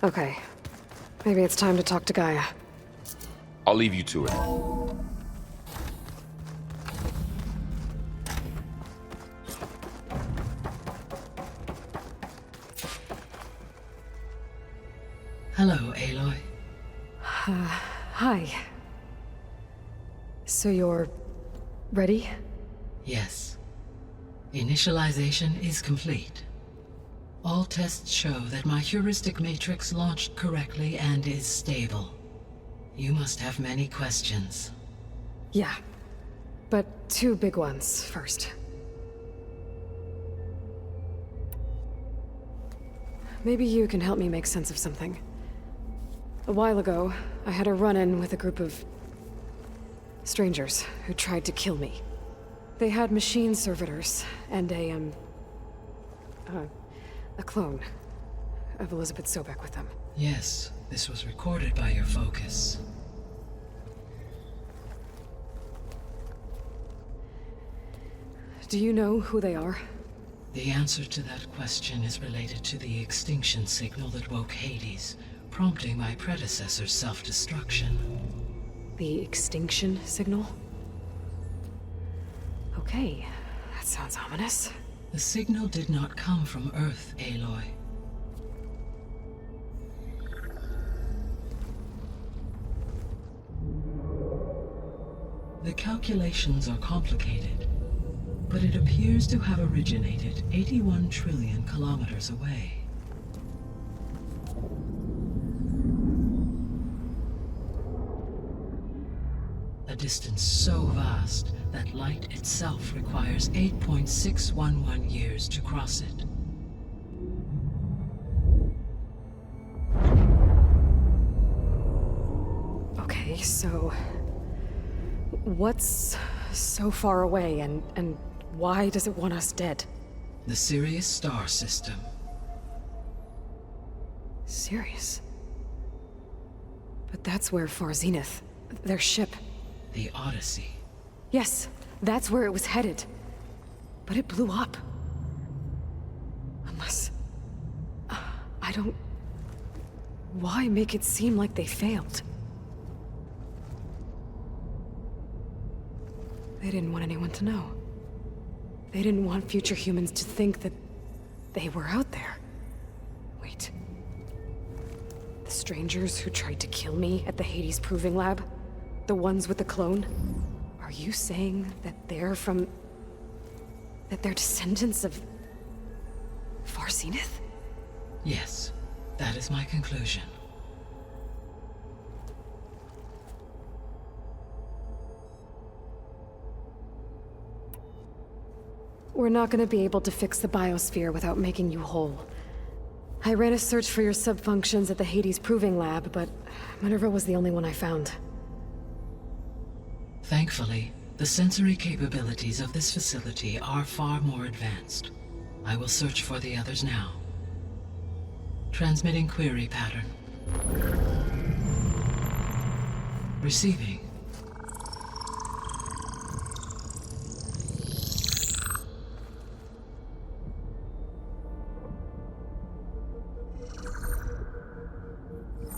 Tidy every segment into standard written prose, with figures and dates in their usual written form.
Okay. Maybe it's time to talk to Gaia. I'll leave you to it. Hello, Aloy. Hi. So you're... ready? Yes. Initialization is complete. All tests show that my heuristic matrix launched correctly and is stable. You must have many questions. Yeah. But two big ones first. Maybe you can help me make sense of something. A while ago, I had a run-in with a group of... strangers who tried to kill me. They had machine servitors and a clone of Elizabeth Sobek with them. Yes, this was recorded by your focus. Do you know who they are? The answer to that question is related to the extinction signal that woke Hades, prompting my predecessor's self-destruction. The extinction signal? Okay, that sounds ominous. The signal did not come from Earth, Aloy. The calculations are complicated, but it appears to have originated 81 trillion kilometers away. A distance so vast that light itself requires 8.611 years to cross it. Okay, so... what's so far away, and why does it want us dead? The Sirius star system. Sirius? But that's where Far Zenith, their ship... The Odyssey. Yes, that's where it was headed. But it blew up. Unless... I don't... Why make it seem like they failed? They didn't want anyone to know. They didn't want future humans to think that they were out there. Wait. The strangers who tried to kill me at the Hades Proving Lab? The ones with the clone? Are you saying that they're from... that they're descendants of... Far Zenith? Yes, that is my conclusion. We're not gonna be able to fix the biosphere without making you whole. I ran a search for your subfunctions at the Hades Proving Lab, but Minerva was the only one I found. Thankfully, the sensory capabilities of this facility are far more advanced. I will search for the others now. Transmitting query pattern. Receiving.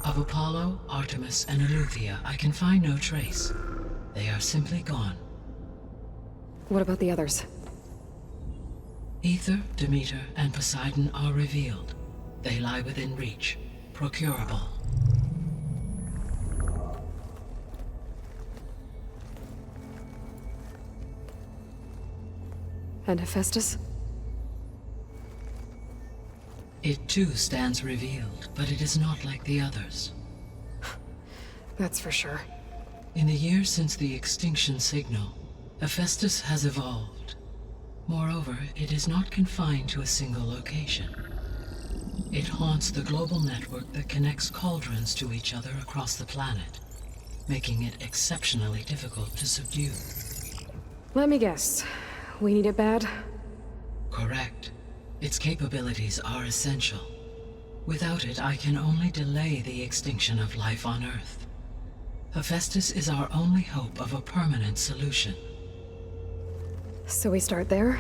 Of Apollo, Artemis, and Eleuthia, I can find no trace. They are simply gone. What about the others? Ether, Demeter, and Poseidon are revealed. They lie within reach, procurable. And Hephaestus? It too stands revealed, but it is not like the others. That's for sure. In the years since the extinction signal, Hephaestus has evolved. Moreover, it is not confined to a single location. It haunts the global network that connects cauldrons to each other across the planet, making it exceptionally difficult to subdue. Let me guess. We need it bad? Correct. Its capabilities are essential. Without it, I can only delay the extinction of life on Earth. Hephaestus is our only hope of a permanent solution. So we start there?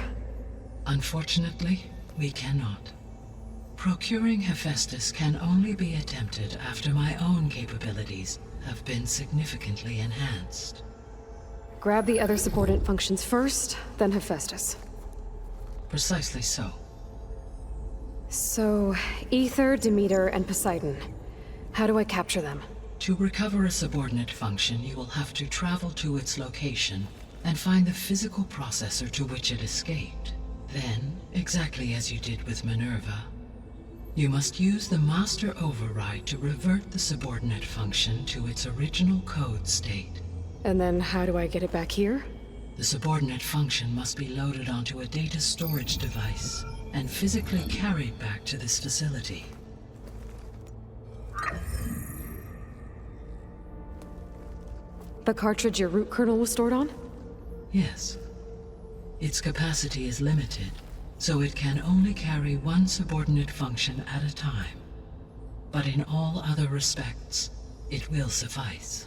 Unfortunately, we cannot. Procuring Hephaestus can only be attempted after my own capabilities have been significantly enhanced. Grab the other subordinate functions first, then Hephaestus. Precisely so. So, Ether, Demeter, and Poseidon. How do I capture them? To recover a subordinate function, you will have to travel to its location and find the physical processor to which it escaped. Then, exactly as you did with Minerva, you must use the master override to revert the subordinate function to its original code state. And then how do I get it back here? The subordinate function must be loaded onto a data storage device and physically carried back to this facility. The cartridge your root kernel was stored on? Yes. Its capacity is limited, so it can only carry one subordinate function at a time. But in all other respects, it will suffice.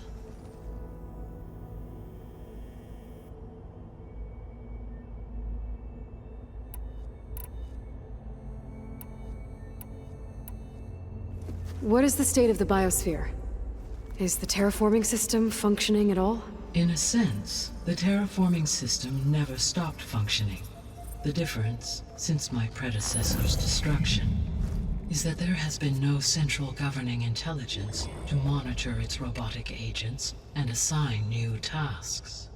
What is the state of the biosphere? Is the terraforming system functioning at all? In a sense, the terraforming system never stopped functioning. The difference, since my predecessor's destruction, is that there has been no central governing intelligence to monitor its robotic agents and assign new tasks.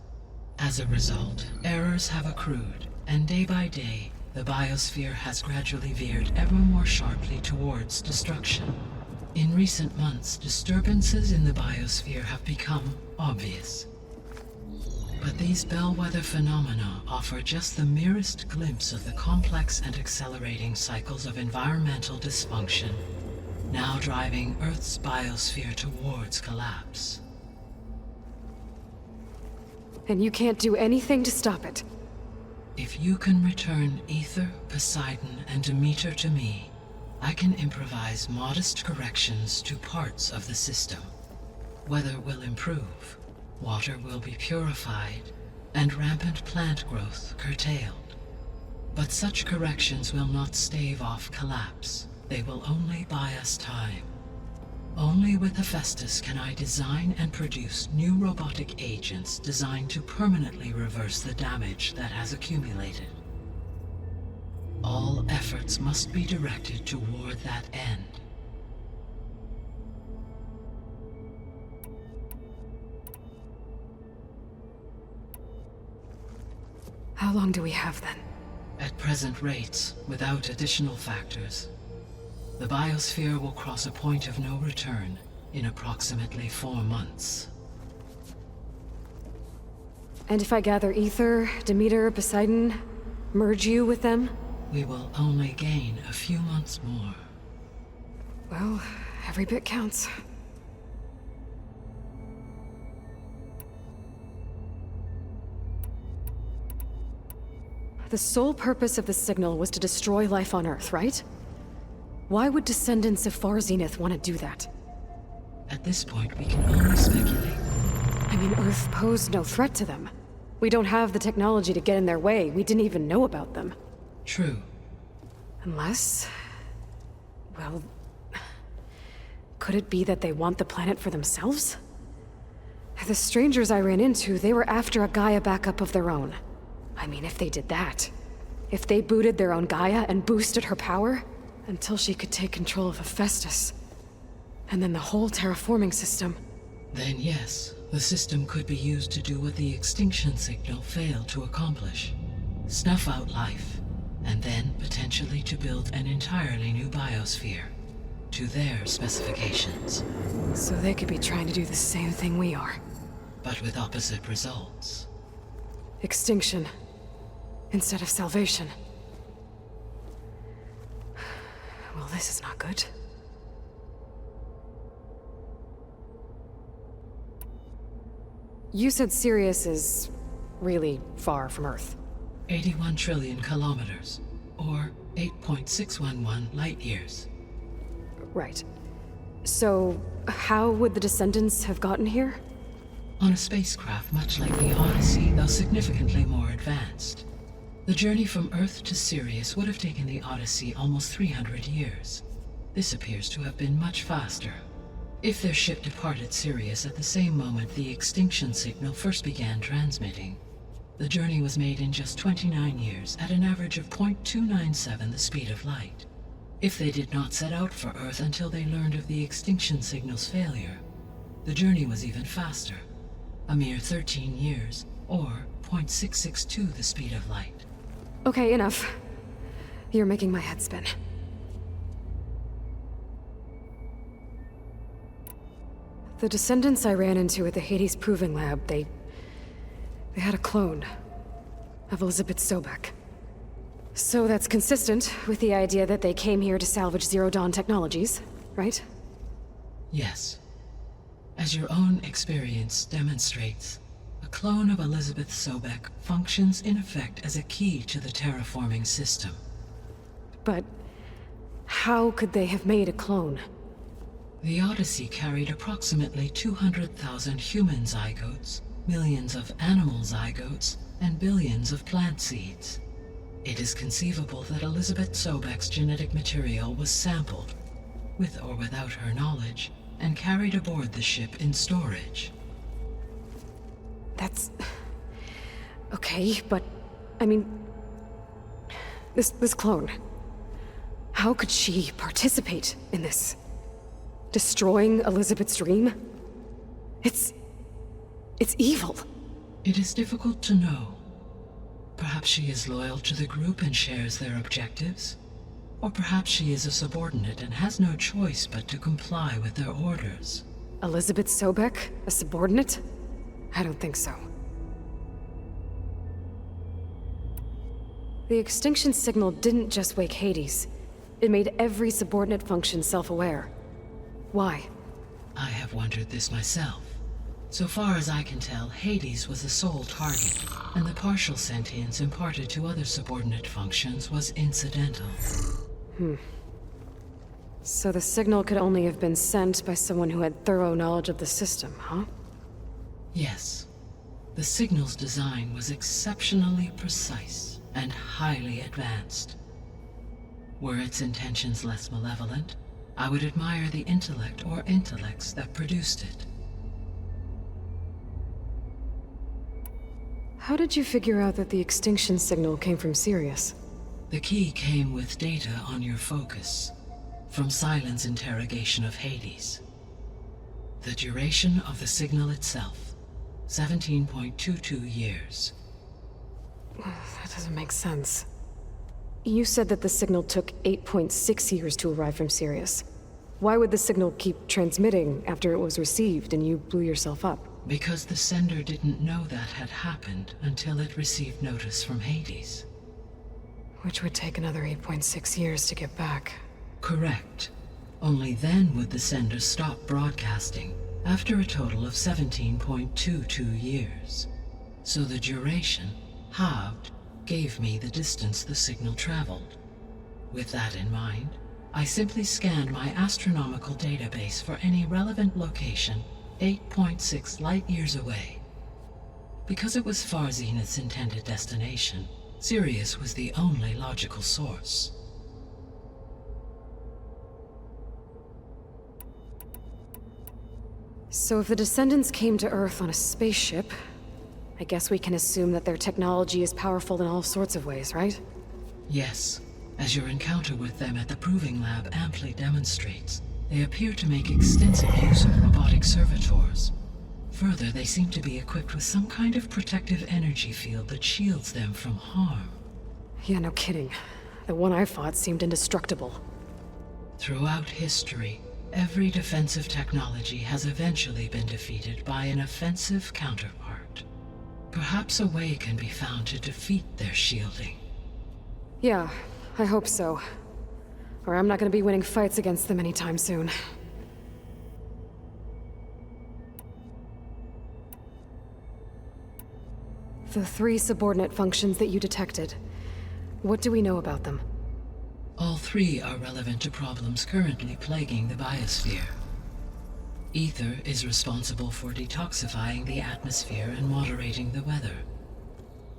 As a result, errors have accrued, and day by day, the biosphere has gradually veered ever more sharply towards destruction. In recent months, disturbances in the biosphere have become obvious. But these bellwether phenomena offer just the merest glimpse of the complex and accelerating cycles of environmental dysfunction, now driving Earth's biosphere towards collapse. And you can't do anything to stop it? If you can return Ether, Poseidon, and Demeter to me, I can improvise modest corrections to parts of the system. Weather will improve, water will be purified, and rampant plant growth curtailed. But such corrections will not stave off collapse. They will only buy us time. Only with Hephaestus can I design and produce new robotic agents designed to permanently reverse the damage that has accumulated. All efforts must be directed toward that end. How long do we have then? At present rates, without additional factors, the biosphere will cross a point of no return in approximately 4 months. And if I gather Ether, Demeter, Poseidon, merge you with them? We will only gain a few months more. Well, every bit counts. The sole purpose of the signal was to destroy life on Earth, right? Why would descendants of Far Zenith want to do that? At this point, we can only speculate. I mean, Earth posed no threat to them. We don't have the technology to get in their way. We didn't even know about them. True. Unless... well... could it be that they want the planet for themselves? The strangers I ran into, they were after a Gaia backup of their own. I mean, if they did that... if they booted their own Gaia and boosted her power... until she could take control of Hephaestus. And then the whole terraforming system. Then yes, the system could be used to do what the extinction signal failed to accomplish. Snuff out life, and then potentially to build an entirely new biosphere, to their specifications. So they could be trying to do the same thing we are. But with opposite results. Extinction, instead of salvation. Well, this is not good. You said Sirius is really far from Earth. 81 trillion kilometers, or 8.611 light years. Right. So, how would the descendants have gotten here? On a spacecraft much like the Odyssey, though significantly more advanced. The journey from Earth to Sirius would have taken the Odyssey almost 300 years. This appears to have been much faster. If their ship departed Sirius at the same moment the extinction signal first began transmitting, the journey was made in just 29 years at an average of 0.297 the speed of light. If they did not set out for Earth until they learned of the extinction signal's failure, the journey was even faster, a mere 13 years, or 0.662 the speed of light. Okay, enough. You're making my head spin. The descendants I ran into at the Hades Proving Lab, they had a clone of Elizabeth Sobek. So that's consistent with the idea that they came here to salvage Zero Dawn technologies, right? Yes. As your own experience demonstrates, a clone of Elizabeth Sobek functions in effect as a key to the terraforming system. But how could they have made a clone? The Odyssey carried approximately 200,000 human zygotes, millions of animal zygotes, and billions of plant seeds. It is conceivable that Elizabeth Sobek's genetic material was sampled, with or without her knowledge, and carried aboard the ship in storage. That's... okay, but... I mean... This clone... How could she participate in this? Destroying Elizabeth's dream? It's evil. It is difficult to know. Perhaps she is loyal to the group and shares their objectives. Or perhaps she is a subordinate and has no choice but to comply with their orders. Elizabeth Sobek? A subordinate? I don't think so. The extinction signal didn't just wake Hades. It made every subordinate function self-aware. Why? I have wondered this myself. So far as I can tell, Hades was the sole target, and the partial sentience imparted to other subordinate functions was incidental. So the signal could only have been sent by someone who had thorough knowledge of the system, huh? Yes. The signal's design was exceptionally precise and highly advanced. Were its intentions less malevolent, I would admire the intellect or intellects that produced it. How did you figure out that the extinction signal came from Sirius? The key came with data on your focus, from Silent's interrogation of Hades. The duration of the signal itself, 17.22 years. That doesn't make sense. You said that the signal took 8.6 years to arrive from Sirius. Why would the signal keep transmitting after it was received and you blew yourself up? Because the sender didn't know that had happened until it received notice from Hades. Which would take another 8.6 years to get back. Correct. Only then would the sender stop broadcasting, after a total of 17.22 years. So the duration, halved, gave me the distance the signal traveled. With that in mind, I simply scanned my astronomical database for any relevant location 8.6 light-years away. Because it was far Zenith's intended destination, Sirius was the only logical source. So if the descendants came to Earth on a spaceship, I guess we can assume that their technology is powerful in all sorts of ways, right? Yes, as your encounter with them at the Proving Lab amply demonstrates, they appear to make extensive use of robotic servitors. Further, they seem to be equipped with some kind of protective energy field that shields them from harm. Yeah, no kidding. The one I fought seemed indestructible. Throughout history, every defensive technology has eventually been defeated by an offensive counterpart. Perhaps a way can be found to defeat their shielding. Yeah, I hope so. Or I'm not gonna be winning fights against them anytime soon. The 3 subordinate functions that you detected, what do we know about them? All 3 are relevant to problems currently plaguing the biosphere. Ether is responsible for detoxifying the atmosphere and moderating the weather.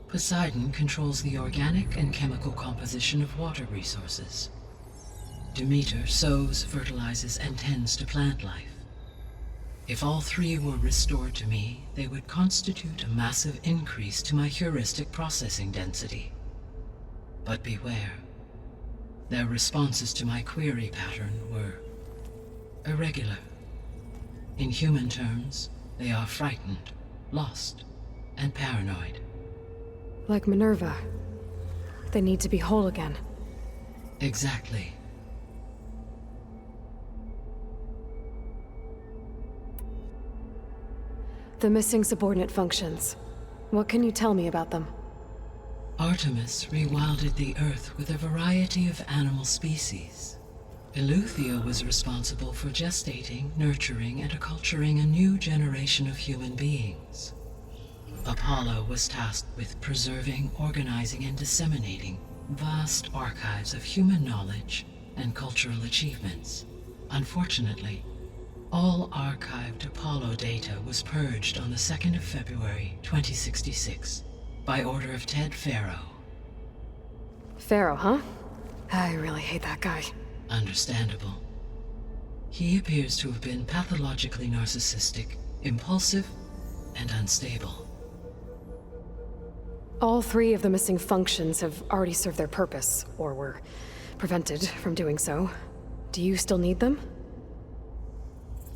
Poseidon controls the organic and chemical composition of water resources. Demeter sows, fertilizes, and tends to plant life. If all three were restored to me, they would constitute a massive increase to my heuristic processing density. But beware. Their responses to my query pattern were irregular. In human terms, they are frightened, lost, and paranoid. Like Minerva. They need to be whole again. Exactly. The missing subordinate functions. What can you tell me about them? Artemis rewilded the Earth with a variety of animal species. Eleuthia was responsible for gestating, nurturing, and acculturating a new generation of human beings. Apollo was tasked with preserving, organizing, and disseminating vast archives of human knowledge and cultural achievements. Unfortunately, all archived Apollo data was purged on the 2nd of February, 2066, by order of Ted Faro. Pharaoh, huh? I really hate that guy. Understandable. He appears to have been pathologically narcissistic, impulsive, and unstable. All three of the missing functions have already served their purpose, or were prevented from doing so. Do you still need them?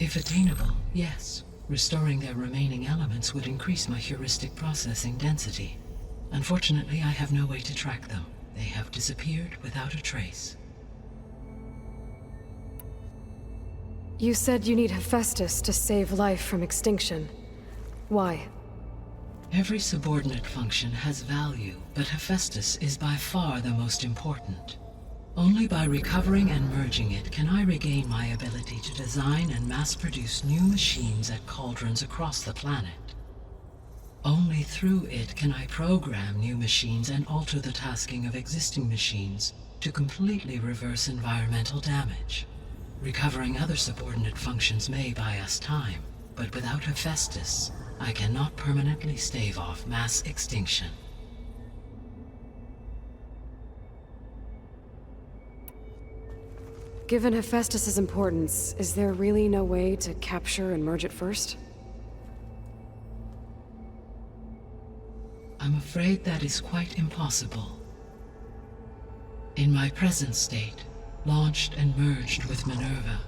If attainable, yes. Restoring their remaining elements would increase my heuristic processing density. Unfortunately, I have no way to track them. They have disappeared without a trace. You said you need Hephaestus to save life from extinction. Why? Every subordinate function has value, but Hephaestus is by far the most important. Only by recovering and merging it can I regain my ability to design and mass-produce new machines at cauldrons across the planet. Only through it can I program new machines and alter the tasking of existing machines to completely reverse environmental damage. Recovering other subordinate functions may buy us time, but without Hephaestus, I cannot permanently stave off mass extinction. Given Hephaestus's importance, is there really no way to capture and merge it first? I'm afraid that is quite impossible. In my present state, launched and merged with Minerva,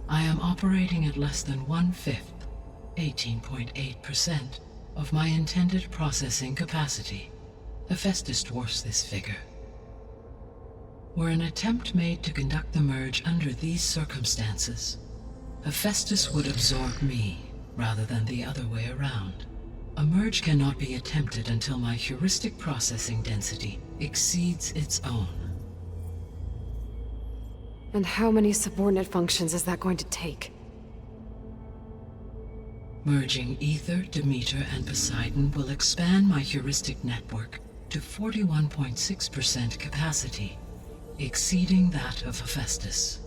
I am operating at less than 1/5, 18.8%, of my intended processing capacity. Hephaestus dwarfs this figure. Were an attempt made to conduct the merge under these circumstances, Hephaestus would absorb me, rather than the other way around. A merge cannot be attempted until my heuristic processing density exceeds its own. And how many subordinate functions is that going to take? Merging Ether, Demeter, and Poseidon will expand my heuristic network to 41.6% capacity, exceeding that of Hephaestus.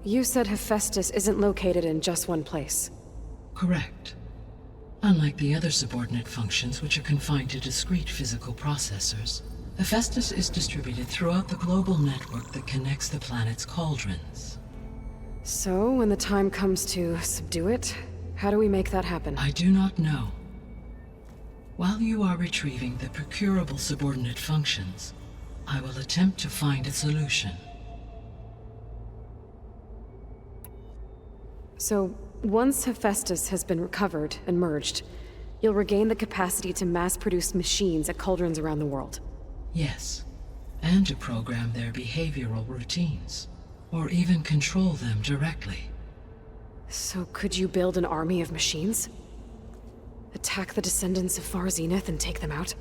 You said Hephaestus isn't located in just one place. Correct. Unlike the other subordinate functions, which are confined to discrete physical processors, Hephaestus is distributed throughout the global network that connects the planet's cauldrons. So, when the time comes to subdue it, how do we make that happen? I do not know. While you are retrieving the procurable subordinate functions, I will attempt to find a solution. So, once Hephaestus has been recovered and merged, you'll regain the capacity to mass-produce machines at cauldrons around the world. Yes, and to program their behavioral routines, or even control them directly. So could you build an army of machines? Attack the descendants of Far Zenith and take them out?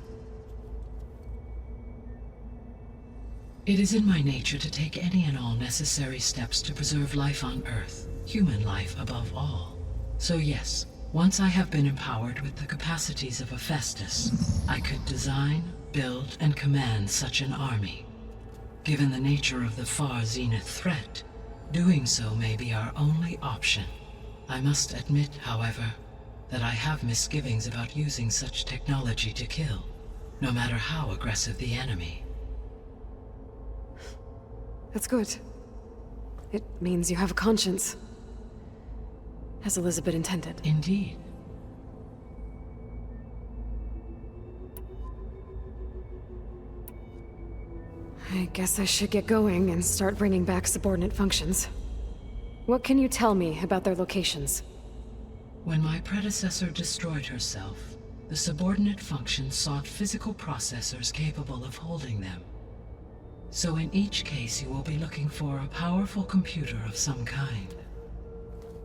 It is in my nature to take any and all necessary steps to preserve life on Earth, human life above all. So yes, once I have been empowered with the capacities of Hephaestus, I could design, build, and command such an army. Given the nature of the Far Zenith threat, doing so may be our only option. I must admit, however, that I have misgivings about using such technology to kill, no matter how aggressive the enemy. That's good. It means you have a conscience. As Elizabeth intended. Indeed. I guess I should get going and start bringing back subordinate functions. What can you tell me about their locations? When my predecessor destroyed herself, the subordinate functions sought physical processors capable of holding them. So in each case you will be looking for a powerful computer of some kind.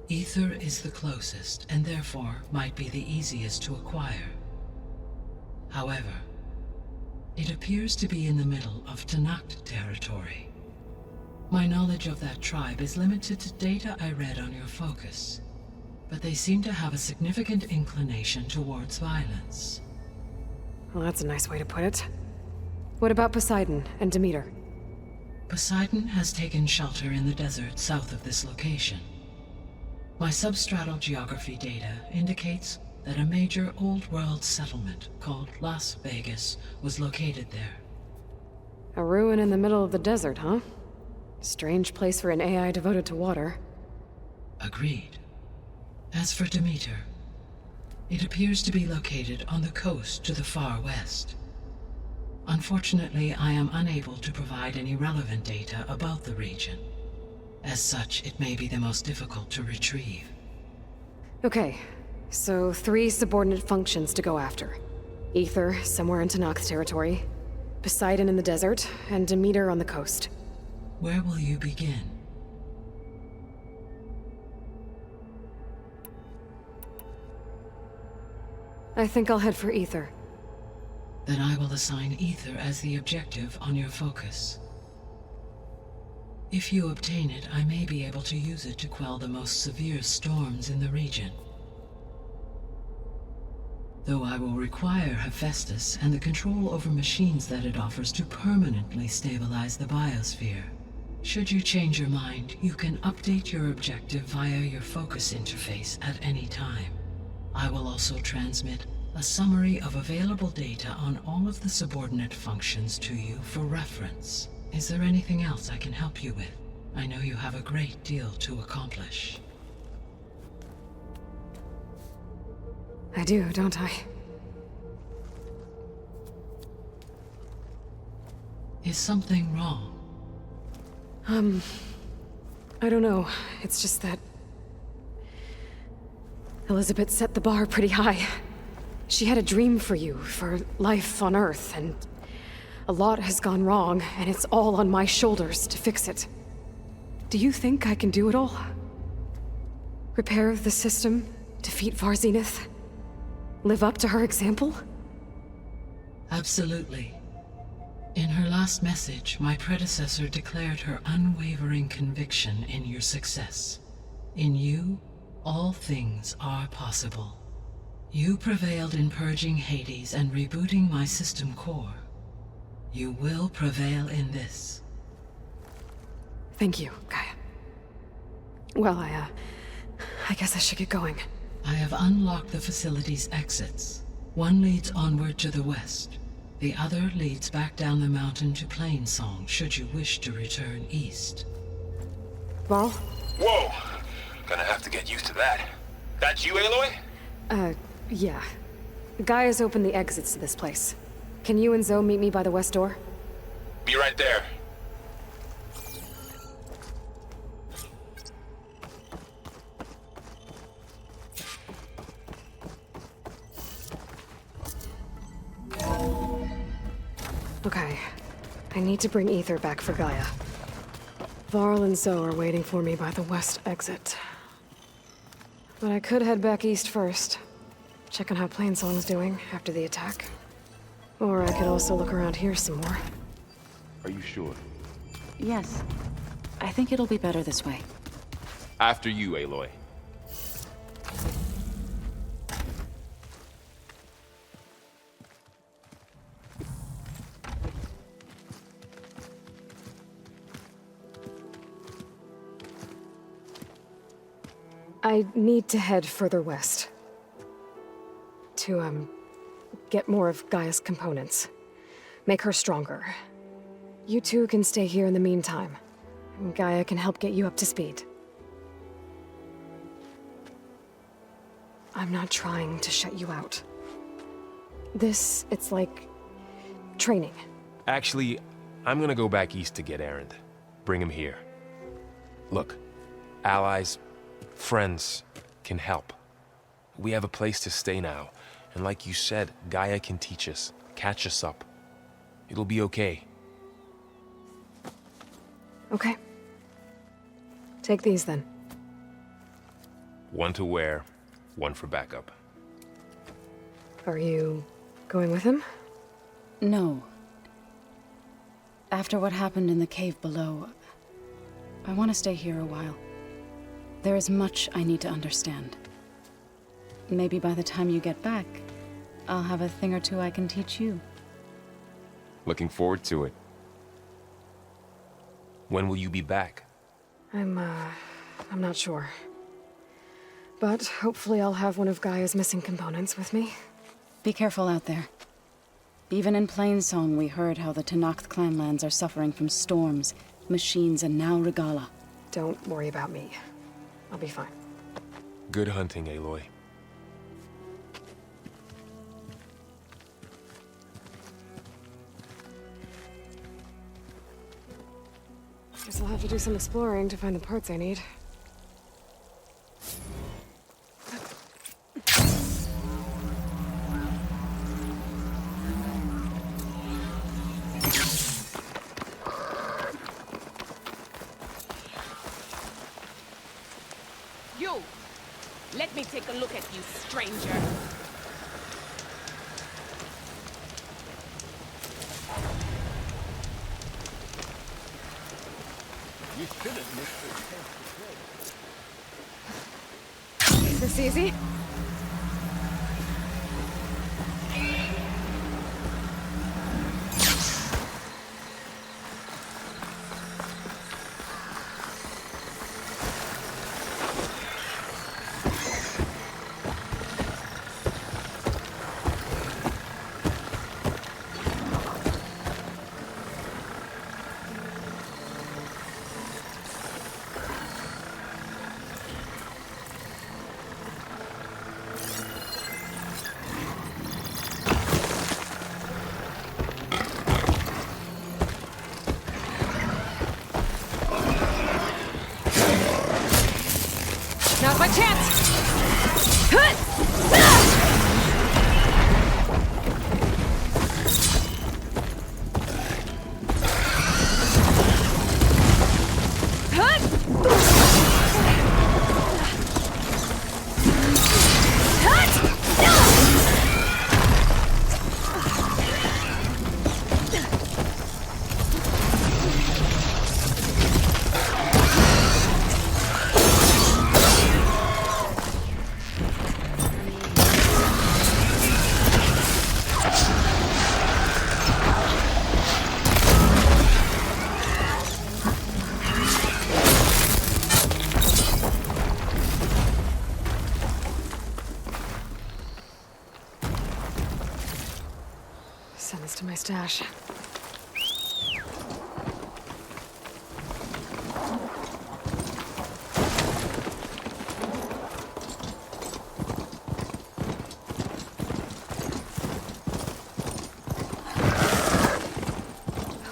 Ether is the closest, and therefore might be the easiest to acquire. However, it appears to be in the middle of Tanakh territory. My knowledge of that tribe is limited to data I read on your focus, but they seem to have a significant inclination towards violence. Well, that's a nice way to put it. What about Poseidon and Demeter? Poseidon has taken shelter in the desert south of this location. My substratal geography data indicates that a major old-world settlement called Las Vegas was located there. A ruin in the middle of the desert, huh? Strange place for an AI devoted to water. Agreed. As for Demeter, it appears to be located on the coast to the far west. Unfortunately, I am unable to provide any relevant data about the region. As such, it may be the most difficult to retrieve. Okay, so 3 subordinate functions to go after. Ether, somewhere in Tanakh territory. Poseidon in the desert, and Demeter on the coast. Where will you begin? I think I'll head for Ether. Then I will assign Ether as the objective on your focus. If you obtain it, I may be able to use it to quell the most severe storms in the region. Though I will require Hephaestus and the control over machines that it offers to permanently stabilize the biosphere. Should you change your mind, you can update your objective via your focus interface at any time. I will also transmit a summary of available data on all of the subordinate functions to you for reference. Is there anything else I can help you with? I know you have a great deal to accomplish. I do, don't I? Is something wrong? I don't know. It's just that Elizabeth set the bar pretty high. She had a dream for you, for life on Earth, and a lot has gone wrong, and it's all on my shoulders to fix it. Do you think I can do it all? Repair the system, defeat Varzenith, live up to her example? Absolutely. In her last message, my predecessor declared her unwavering conviction in your success. In you, all things are possible. You prevailed in purging Hades and rebooting my system core. You will prevail in this. Thank you, Gaia. Well, I guess I should get going. I have unlocked the facility's exits. One leads onward to the west. The other leads back down the mountain to Plainsong, should you wish to return east. Varl? Whoa! Gonna have to get used to that. That's you, Aloy? Yeah. Gaia's opened the exits to this place. Can you and Zoe meet me by the west door? Be right there. Okay. I need to bring Ether back for Gaia. Varl and Zoe are waiting for me by the west exit. But I could head back east first. Check on how Plainsong's doing after the attack. Or I could also look around here some more. Are you sure? Yes. I think it'll be better this way. After you, Aloy. I need to head further west. To, get more of Gaia's components. Make her stronger. You two can stay here in the meantime. Gaia can help get you up to speed. I'm not trying to shut you out. It's like... training. Actually, I'm gonna go back east to get Erend. Bring him here. Look, allies, friends can help. We have a place to stay now, and like you said, Gaia can teach us, catch us up. It'll be okay. Okay. Take these then. One to wear, one for backup. Are you going with him? No. After what happened in the cave below, I want to stay here a while. There is much I need to understand. Maybe by the time you get back, I'll have a thing or two I can teach you. Looking forward to it. When will you be back? I'm not sure. But hopefully I'll have one of Gaia's missing components with me. Be careful out there. Even in Plainsong, we heard how the Tenakth clanlands are suffering from storms, machines, and now Regala. Don't worry about me. I'll be fine. Good hunting, Aloy. Guess I'll have to do some exploring to find the parts I need. You! Let me take a look at you, stranger. You shouldn't miss this chance to play. Is this easy? Now's my chance! Send this to my stash.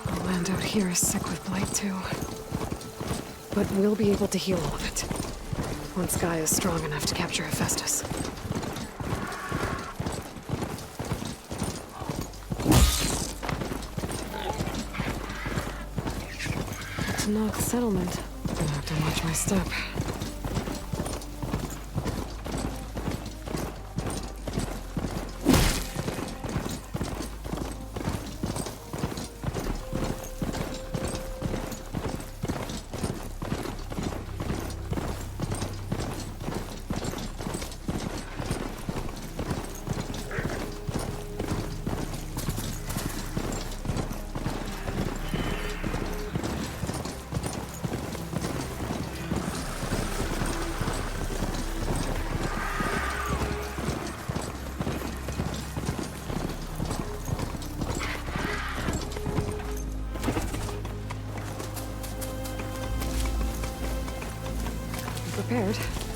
The land out here is sick with blight too. But we'll be able to heal all of it. Once Gaia is strong enough to capture Hephaestus. Tenakth settlement. Gonna have to watch my step. forward.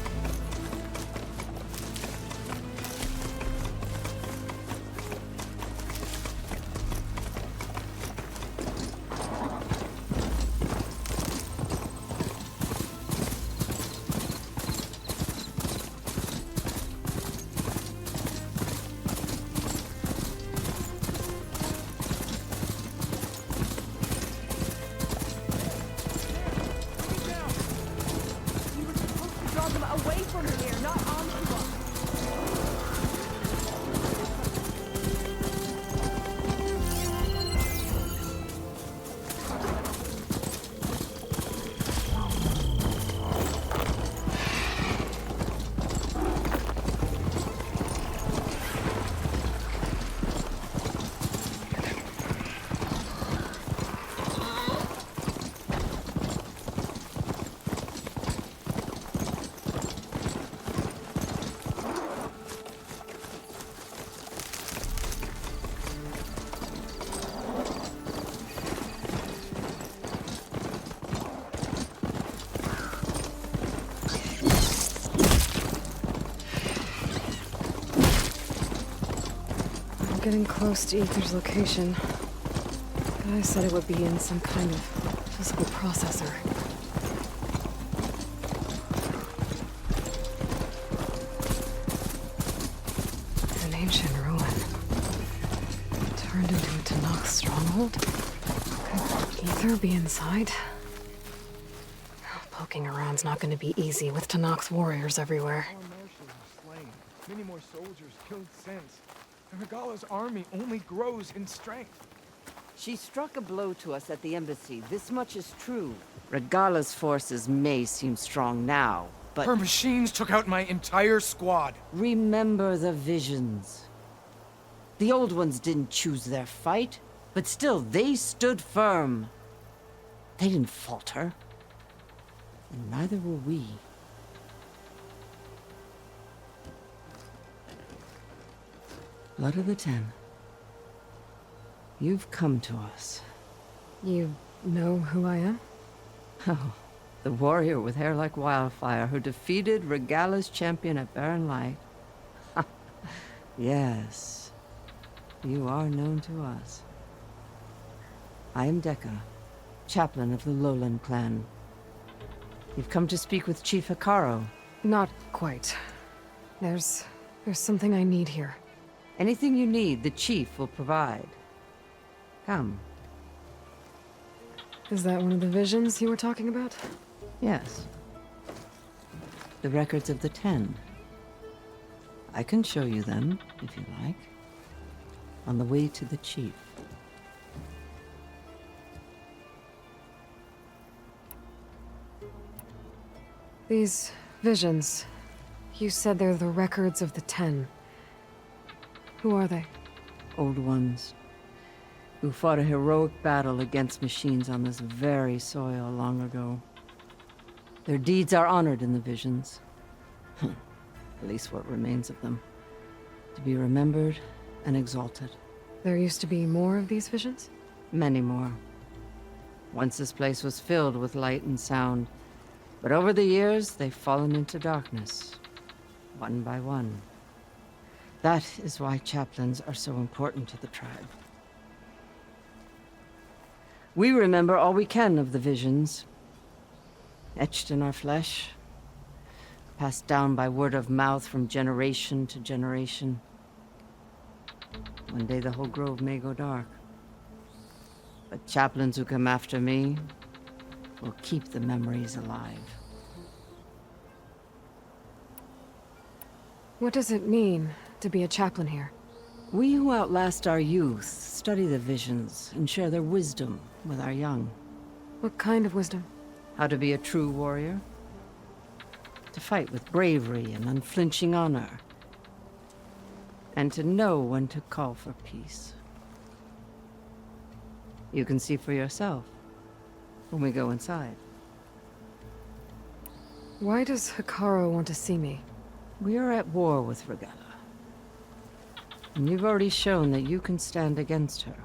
Draw them away from here, not onto us. Getting close to Ether's location. Guy said it would be in some kind of physical processor. An ancient ruin. Turned into a Tanakh stronghold? Could Ether be inside? Poking around's not going to be easy with Tanakh's warriors everywhere. More marshals are slain. Many more soldiers killed since. And Regala's army only grows in strength. She struck a blow to us at the embassy. This much is true. Regala's forces may seem strong now, but... Her machines took out my entire squad. remember the visions. The old ones didn't choose their fight, but still, they stood firm. They didn't falter. And neither will we. Blood of the Ten. You've come to us. You know who I am? Oh, the warrior with hair like wildfire who defeated Regala's champion at Barren Light. Yes, you are known to us. I am Dekka, chaplain of the Lowland clan. You've come to speak with Chief Hikaro. Not quite. There's something I need here. Anything you need, the chief will provide. Come. Is that one of the visions you were talking about? Yes. The records of the 10. I can show you them, if you like. On the way to the chief. These visions, you said they're the records of the 10. Who are they? Old ones. Who fought a heroic battle against machines on this very soil long ago. Their deeds are honored in the visions. At least what remains of them. To be remembered and exalted. There used to be more of these visions? Many more. Once this place was filled with light and sound. But over the years, they've fallen into darkness. One by one. That is why chaplains are so important to the tribe. We remember all we can of the visions. Etched in our flesh. Passed down by word of mouth from generation to generation. One day the whole grove may go dark. But chaplains who come after me will keep the memories alive. What does it mean to be a chaplain here? We who outlast our youth study the visions and share their wisdom with our young. What kind of wisdom? How to be a true warrior. To fight with bravery and unflinching honor. And to know when to call for peace. You can see for yourself when we go inside. Why does Hikaro want to see me? We are at war with Regala. And you've already shown that you can stand against her.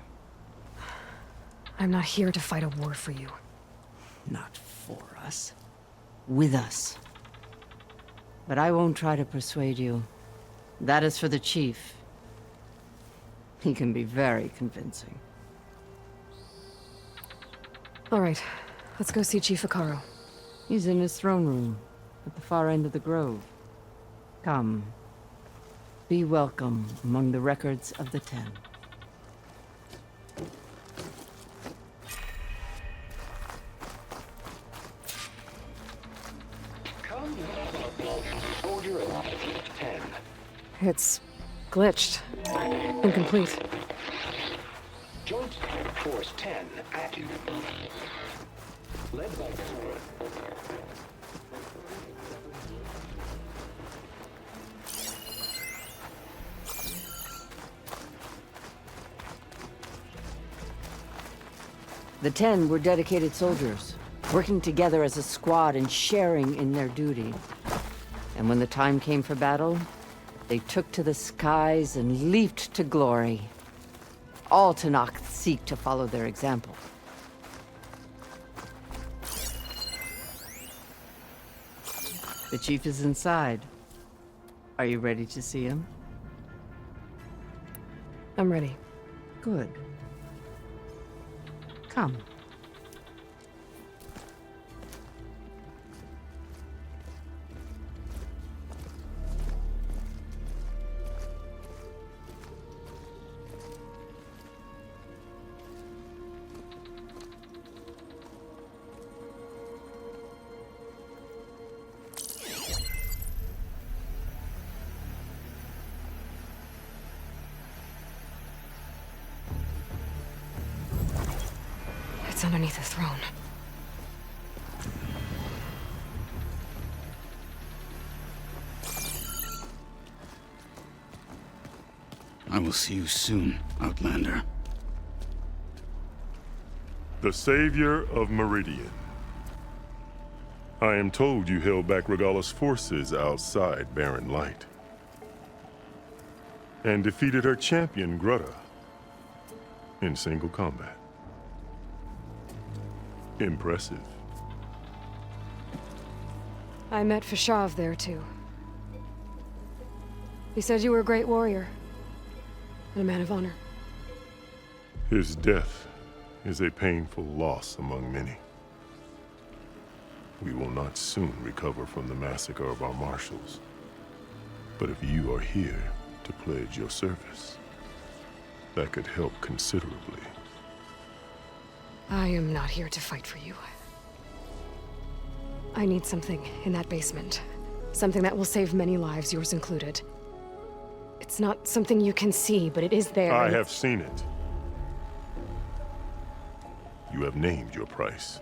I'm not here to fight a war for you. Not for us. With us. But I won't try to persuade you. That is for the chief. He can be very convincing. All right, let's go see Chief Akaro. He's in his throne room, at the far end of the grove. Come. Be welcome among the records of the Ten. It's glitched. Incomplete. Joint Force 10 active. Led by The Ten were dedicated soldiers, working together as a squad and sharing in their duty. And when the time came for battle, they took to the skies and leaped to glory. All Tenakth seek to follow their example. The chief is inside. Are you ready to see him? I'm ready. Good. Come. It's underneath the throne. I will see you soon, Outlander. The savior of Meridian. I am told you held back Regalla's forces outside Barren Light. And defeated her champion, Grutta, in single combat. Impressive. I met Fashav there, too. He said you were a great warrior. And a man of honor. His death is a painful loss among many. We will not soon recover from the massacre of our marshals. But if you are here to pledge your service, that could help considerably. I am not here to fight for you. I need something in that basement. Something that will save many lives, yours included. It's not something you can see, but it is there. I have seen it. You have named your price.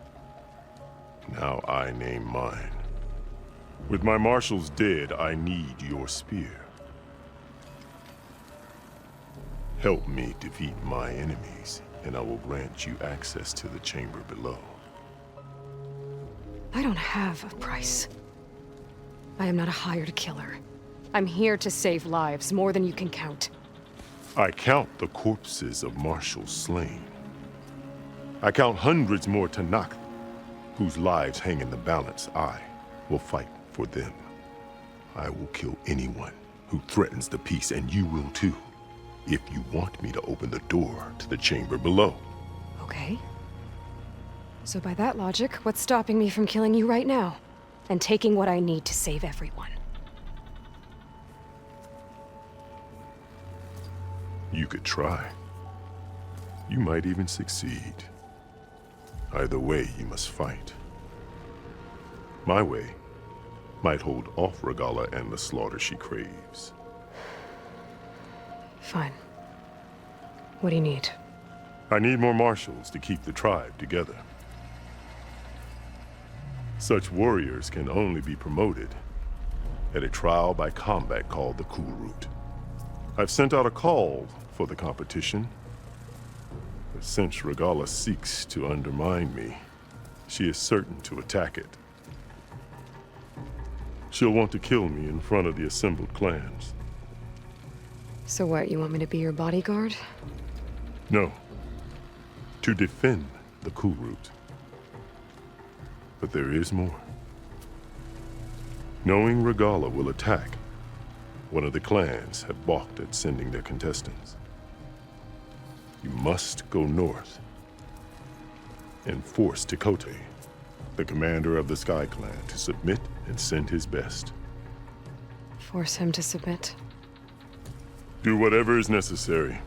Now I name mine. With my marshals dead, I need your spear. Help me defeat my enemies, and I will grant you access to the chamber below. I don't have a price. I am not a hired killer. I'm here to save lives, more than you can count. I count the corpses of marshals slain. I count hundreds more Tenakth, whose lives hang in the balance. I will fight for them. I will kill anyone who threatens the peace, and you will too, if you want me to open the door to the chamber below. Okay. So by that logic, what's stopping me from killing you right now? And taking what I need to save everyone? You could try. You might even succeed. Either way, you must fight. My way might hold off Regalla and the slaughter she craves. Fine. What do you need? I need more marshals to keep the tribe together. Such warriors can only be promoted at a trial by combat called the Cool Route. I've sent out a call for the competition, but since Regalla seeks to undermine me, she is certain to attack it. She'll want to kill me in front of the assembled clans. So what, you want me to be your bodyguard? No. To defend the Cool Route. But there is more. Knowing Regala will attack, one of the clans had balked at sending their contestants. You must go north and force Tekote, the commander of the Sky Clan, to submit and send his best. Force him to submit. Do whatever is necessary.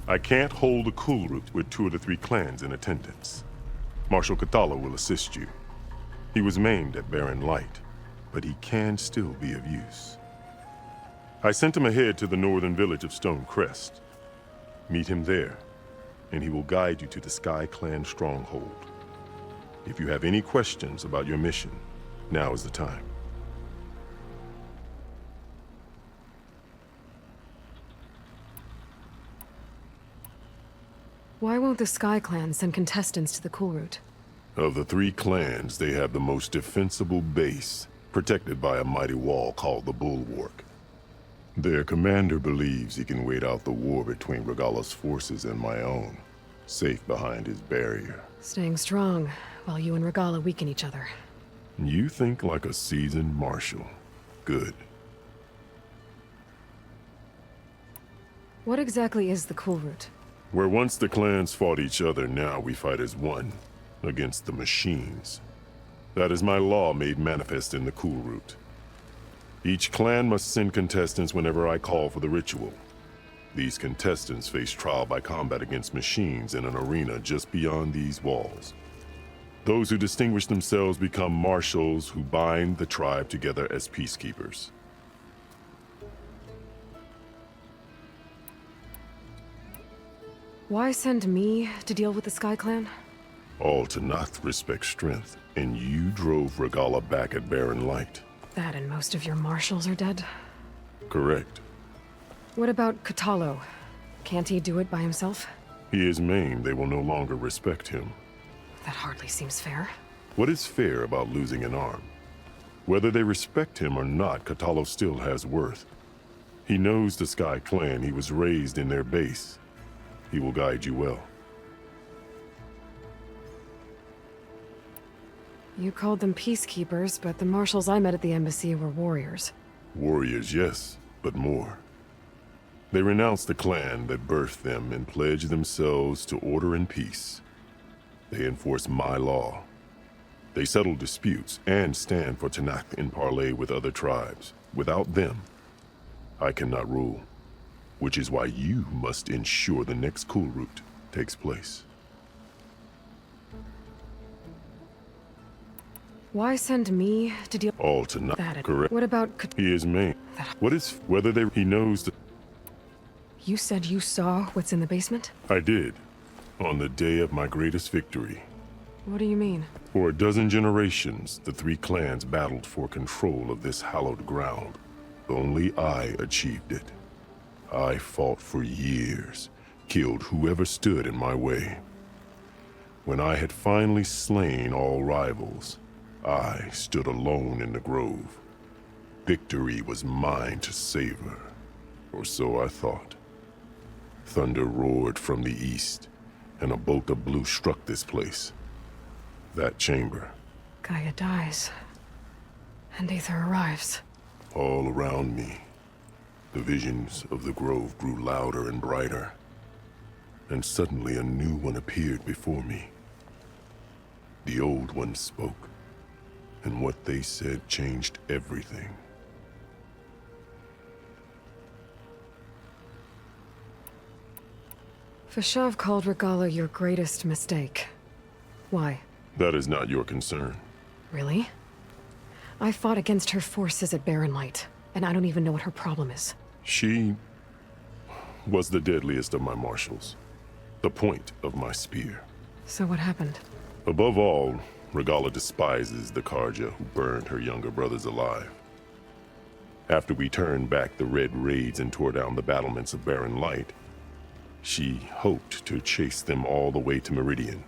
I can't hold a cool route with 2 of the 3 clans in attendance. Marshal Kotallo will assist you. He was maimed at Barren Light, but he can still be of use. I sent him ahead to the northern village of Stone Crest. Meet him there, and he will guide you to the Sky Clan stronghold. If you have any questions about your mission, now is the time. Why won't the Sky Clan send contestants to the cool route? Of the 3 clans, they have the most defensible base, protected by a mighty wall called the Bulwark. Their commander believes he can wait out the war between Regala's forces and my own, safe behind his barrier. Staying strong, while you and Regala weaken each other. You think like a seasoned marshal. Good. What exactly is the cool route? Where once the clans fought each other, now we fight as one, against the machines. That is my law made manifest in the cool route. Each clan must send contestants whenever I call for the ritual. These contestants face trial by combat against machines in an arena just beyond these walls. Those who distinguish themselves become marshals who bind the tribe together as peacekeepers. Why send me to deal with the Sky Clan? All Tanath respect strength, and you drove Regala back at Barren Light. That and most of your marshals are dead? Correct. What about Kotallo? Can't he do it by himself? He is maimed. They will no longer respect him. That hardly seems fair. What is fair about losing an arm? Whether they respect him or not, Kotallo still has worth. He knows the Sky Clan. He was raised in their base. He will guide you well. You called them peacekeepers, but the marshals I met at the embassy were warriors. Warriors, yes, but more. They renounce the clan that birthed them and pledge themselves to order and peace. They enforce my law. They settle disputes and stand for Tanakh in parley with other tribes. Without them, I cannot rule. Which is why you must ensure the next cool route takes place. Why send me to deal All to not correct. What about He is main. What is whether they he knows that You said you saw what's in the basement? I did. On the day of my greatest victory. What do you mean? For a dozen generations, the 3 clans battled for control of this hallowed ground. Only I achieved it. I fought for years, killed whoever stood in my way. When I had finally slain all rivals, I stood alone in the grove. Victory was mine to savor, or so I thought. Thunder roared from the east, and a bolt of blue struck this place. That chamber. Gaia dies, and Aether arrives. All around me, the visions of the grove grew louder and brighter, and suddenly a new one appeared before me. The old one spoke, and what they said changed everything. Fashav called Regala your greatest mistake. Why? That is not your concern. Really? I fought against her forces at Barren Light, and I don't even know what her problem is. She was the deadliest of my marshals, the point of my spear. So what happened? Above all, Regala despises the Karja who burned her younger brothers alive. After we turned back the red raids and tore down the battlements of Barren Light, she hoped to chase them all the way to Meridian.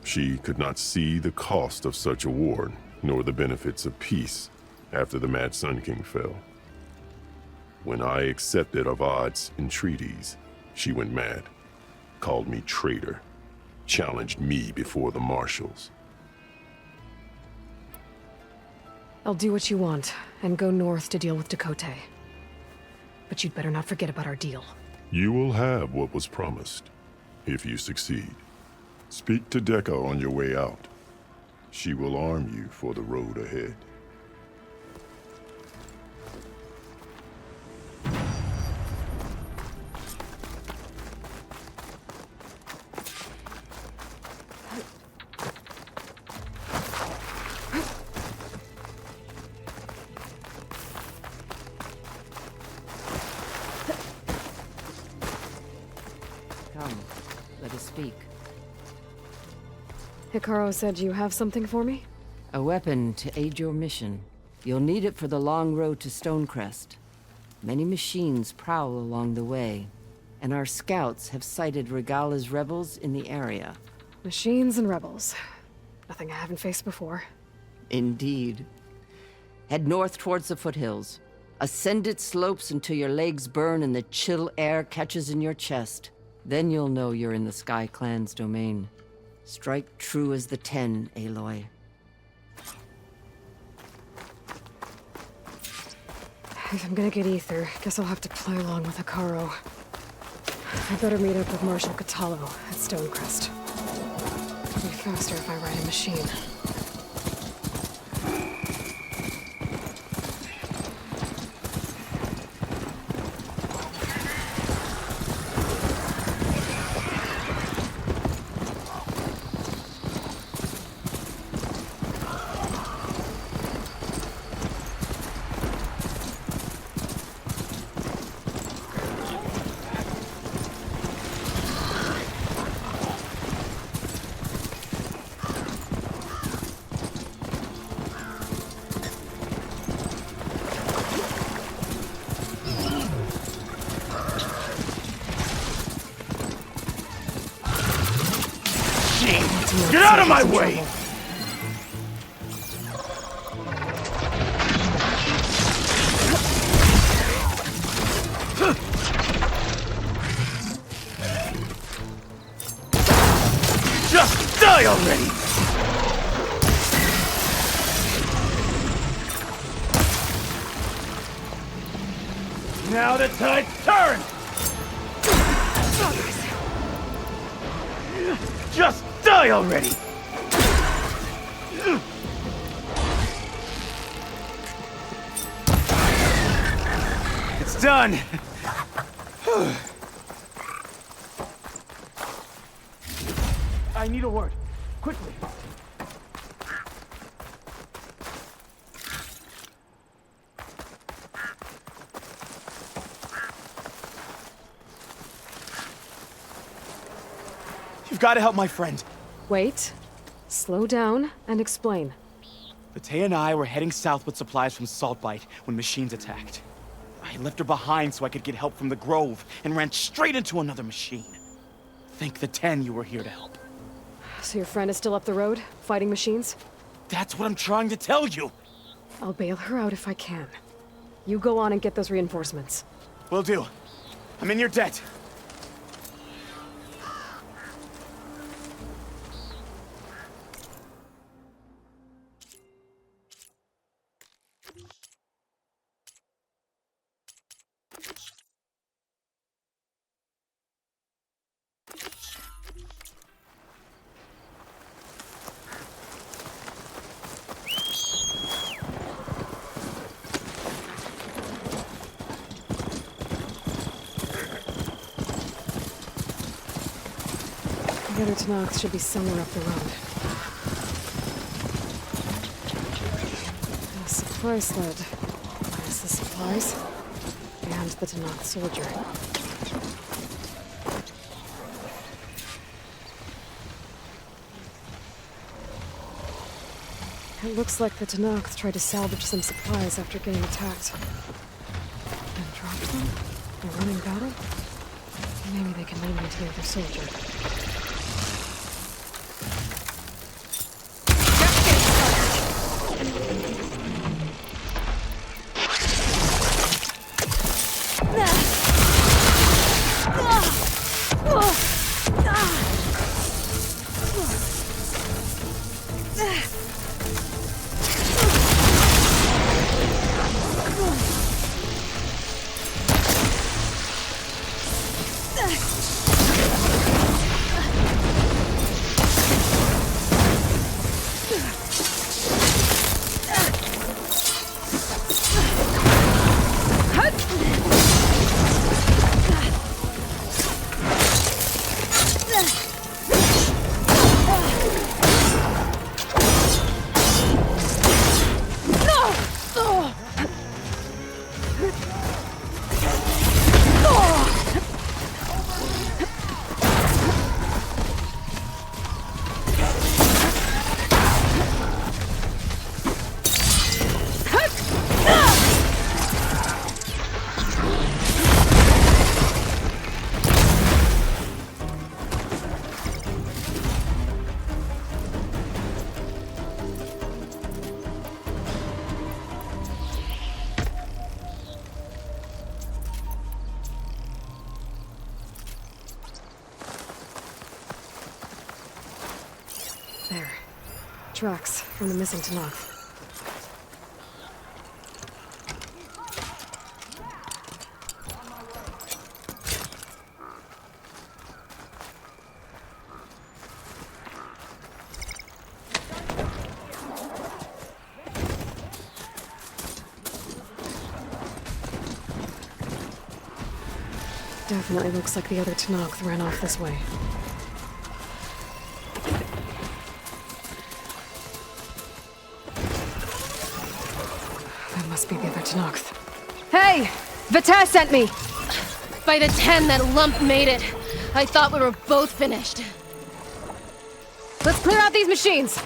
She could not see the cost of such a war, nor the benefits of peace after the Mad Sun King fell. When I accepted Avad's entreaties, she went mad, called me traitor, challenged me before the marshals. I'll do what you want, and go north to deal with Dakota. But you'd better not forget about our deal. You will have what was promised, if you succeed. Speak to Decca on your way out. She will arm you for the road ahead. Come, let us speak. Hikaru said you have something for me? A weapon to aid your mission. You'll need it for the long road to Stonecrest. Many machines prowl along the way, and our scouts have sighted Regala's rebels in the area. Machines and rebels. Nothing I haven't faced before. Indeed. Head north towards the foothills. Ascend its slopes until your legs burn and the chill air catches in your chest. Then you'll know you're in the Sky Clan's domain. Strike true as the 10, Aloy. If I'm gonna get ether, guess I'll have to play along with Hikaru. I better meet up with Marshal Kotallo at Stonecrest. It'll be faster if I ride a machine. Get out of my way! Just die already! Now the tide's turned! Just die already! It's done! I need a word. Quickly. You've got to help my friend. Wait. Slow down and explain. Battea and I were heading south with supplies from Saltbite when machines attacked. I left her behind so I could get help from the Grove and ran straight into another machine. Thank the 10 you were here to help. So your friend is still up the road, fighting machines? That's what I'm trying to tell you. I'll bail her out if I can. You go on and get those reinforcements. Will do. I'm in your debt. The other Tanakhs should be somewhere up the road. A supply sled. There's the supplies. And the Tanakh soldier. It looks like the Tanakhs tried to salvage some supplies after getting attacked. And dropped them? A running battle? Maybe they can lead me to the other soldier. tracks from the missing Tanakh. Definitely looks like the other Tanakh ran off this way. That must be the other Tanakh. Hey! Vita sent me! By the 10, that lump made it. I thought we were both finished. Let's clear out these machines!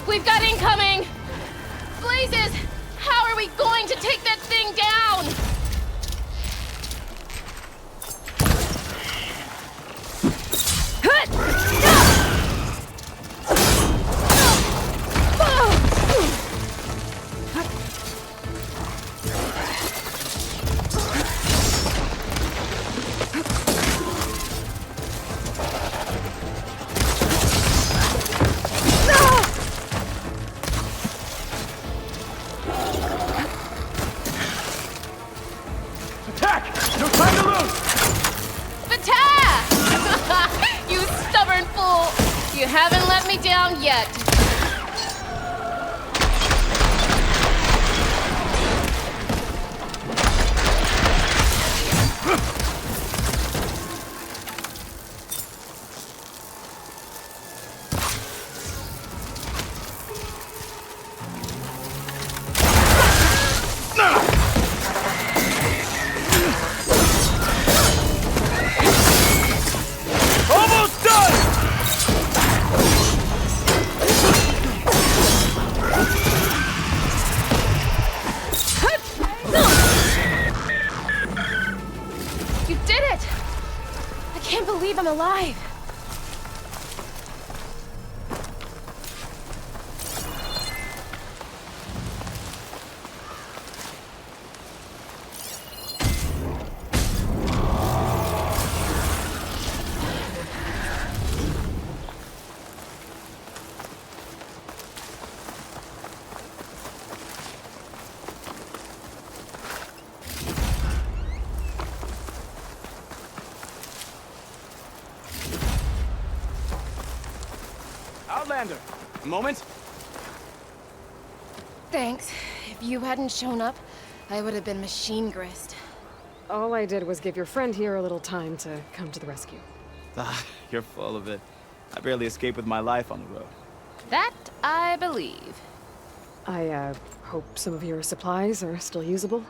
We've got incoming! Blazes! How are we going to take that thing down? You haven't let me down yet. I'm alive. Outlander, a moment? Thanks. If you hadn't shown up, I would have been machine grist. All I did was give your friend here a little time to come to the rescue. Ah, you're full of it. I barely escaped with my life on the road. That I believe. I, hope some of your supplies are still usable?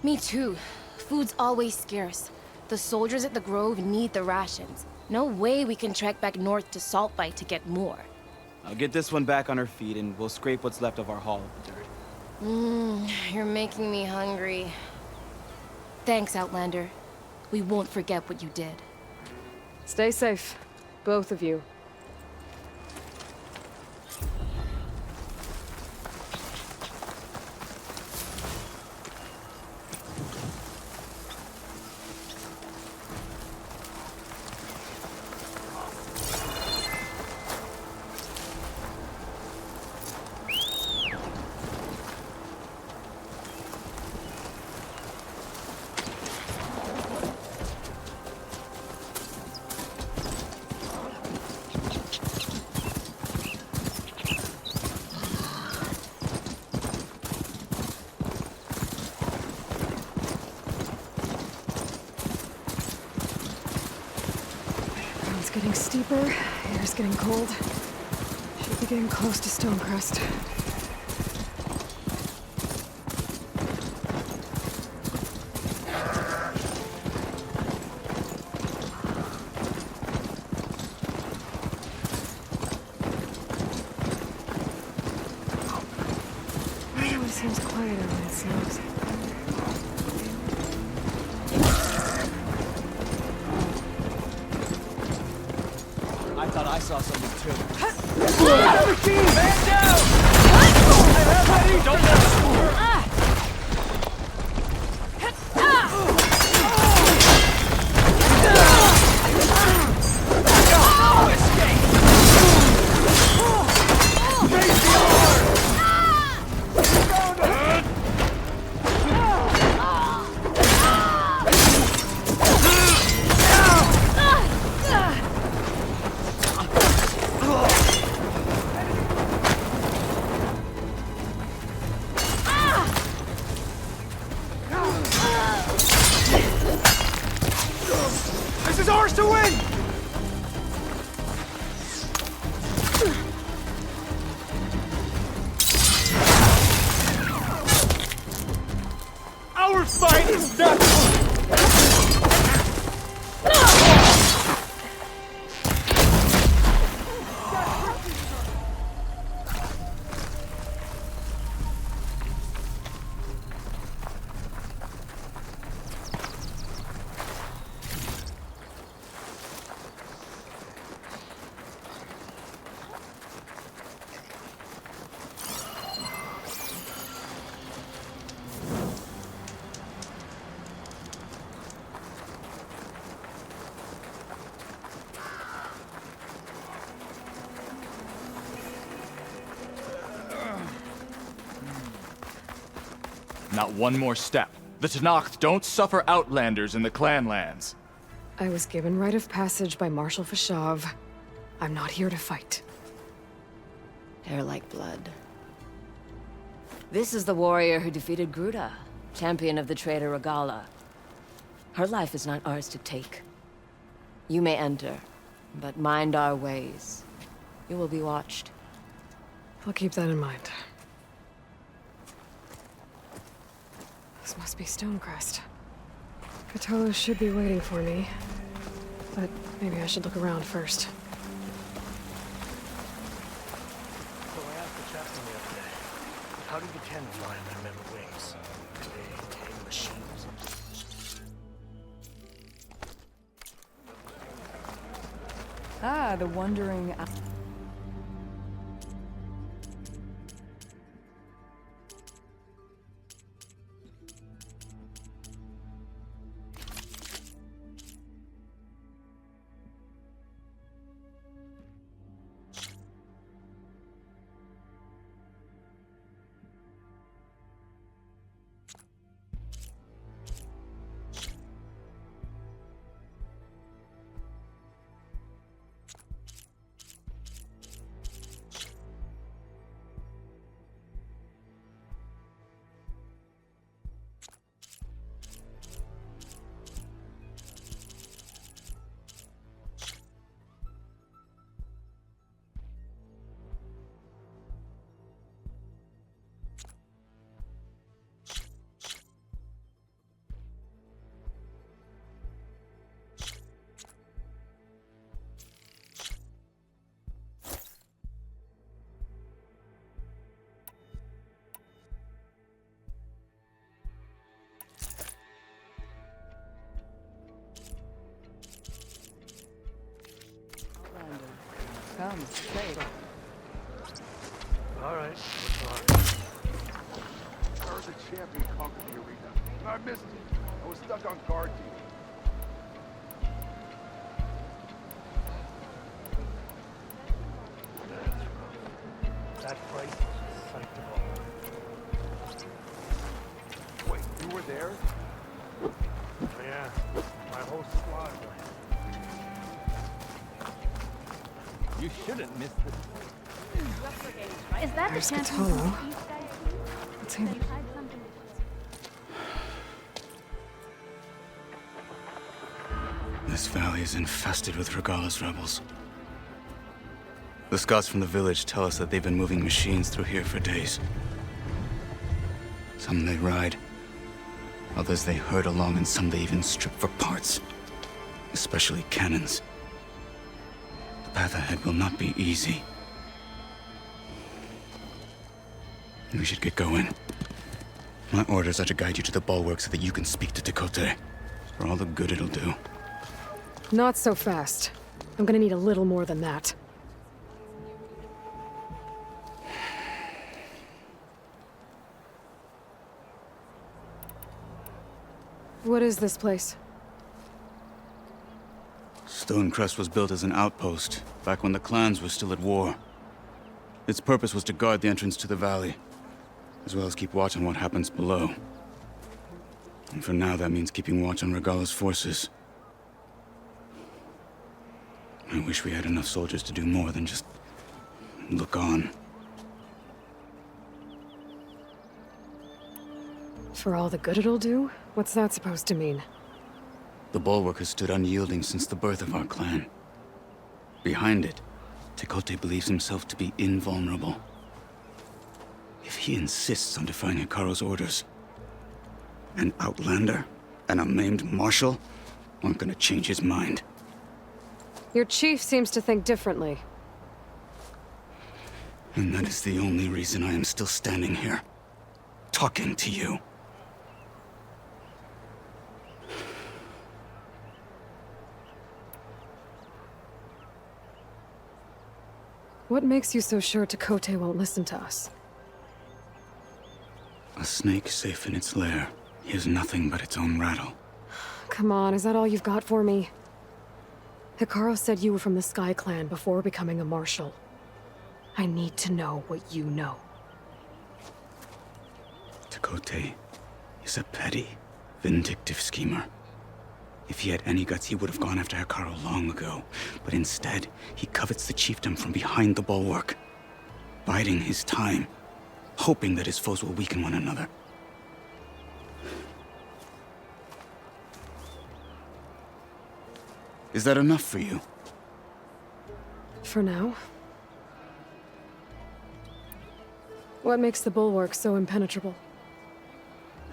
Me too. Food's always scarce. The soldiers at the Grove need the rations. No way we can trek back north to Saltbite to get more. I'll get this one back on her feet, and we'll scrape what's left of our haul of the dirt. You're making me hungry. Thanks, Outlander. We won't forget what you did. Stay safe, both of you. It's getting steeper, air's getting cold. Should be getting close to Stonecrest. Oh, it seems quieter when it snows. I thought I saw something too. Man down! Ready? Don't let us This is ours to win! Our fight is not... Not one more step. The Tenakth don't suffer outlanders in the Clanlands. I was given rite of passage by Marshal Fashav. I'm not here to fight. Hair like blood. This is the warrior who defeated Gruda, champion of the traitor Regala. Her life is not ours to take. You may enter, but mind our ways. You will be watched. I'll keep that in mind. This must be Stonecrest. Kotallo should be waiting for me, but maybe I should look around first. So I asked the chaplain the other day, how do the 10 fly on their metal wings? Do they tame machines? Ah, the wandering... comes to trade. All right. I heard the champion conquered the arena. And I missed it. I was stuck on guard duty. That fight was a sight to behold. Wait, you were there? Oh, yeah, my whole squad went. You shouldn't miss this. Is that There's the champion? Kotallo. What's he... This valley is infested with Regalla's rebels. The scouts from the village tell us that they've been moving machines through here for days. Some they ride, others they herd along, and some they even strip for parts. Especially cannons. The path ahead will not be easy. We should get going. My orders are to guide you to the bulwark so that you can speak to Tekote. For all the good it'll do. Not so fast. I'm gonna need a little more than that. What is this place? Stonecrest was built as an outpost, back when the clans were still at war. Its purpose was to guard the entrance to the valley, as well as keep watch on what happens below. And for now, that means keeping watch on Regalla's forces. I wish we had enough soldiers to do more than just look on. For all the good it'll do? What's that supposed to mean? The bulwark has stood unyielding since the birth of our clan. Behind it, Tekote believes himself to be invulnerable. If he insists on defying Hikaru's orders, an outlander and a maimed marshal aren't gonna change his mind. Your chief seems to think differently. And that is the only reason I am still standing here, talking to you. What makes you so sure Tekote won't listen to us? A snake safe in its lair hears nothing but its own rattle. Come on, is that all you've got for me? Hikaru said you were from the Sky Clan before becoming a marshal. I need to know what you know. Tekote is a petty, vindictive schemer. If he had any guts, he would have gone after Hikaru long ago. But instead, he covets the chiefdom from behind the bulwark, biding his time, hoping that his foes will weaken one another. Is that enough for you? For now. What makes the bulwark so impenetrable?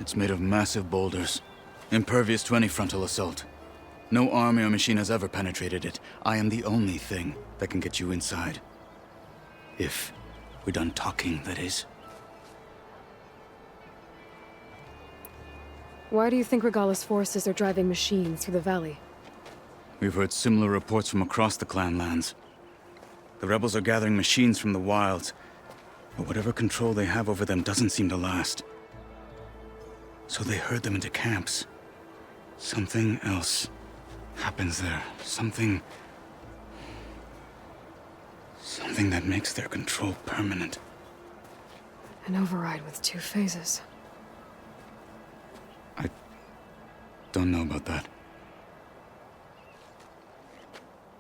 It's made of massive boulders, impervious to any frontal assault. No army or machine has ever penetrated it. I am the only thing that can get you inside. If we're done talking, that is. Why do you think Regalla's forces are driving machines through the valley? We've heard similar reports from across the clan lands. The rebels are gathering machines from the wilds, but whatever control they have over them doesn't seem to last. So they herd them into camps. Something else happens there. Something that makes their control permanent. An override with 2 phases. I don't know about that.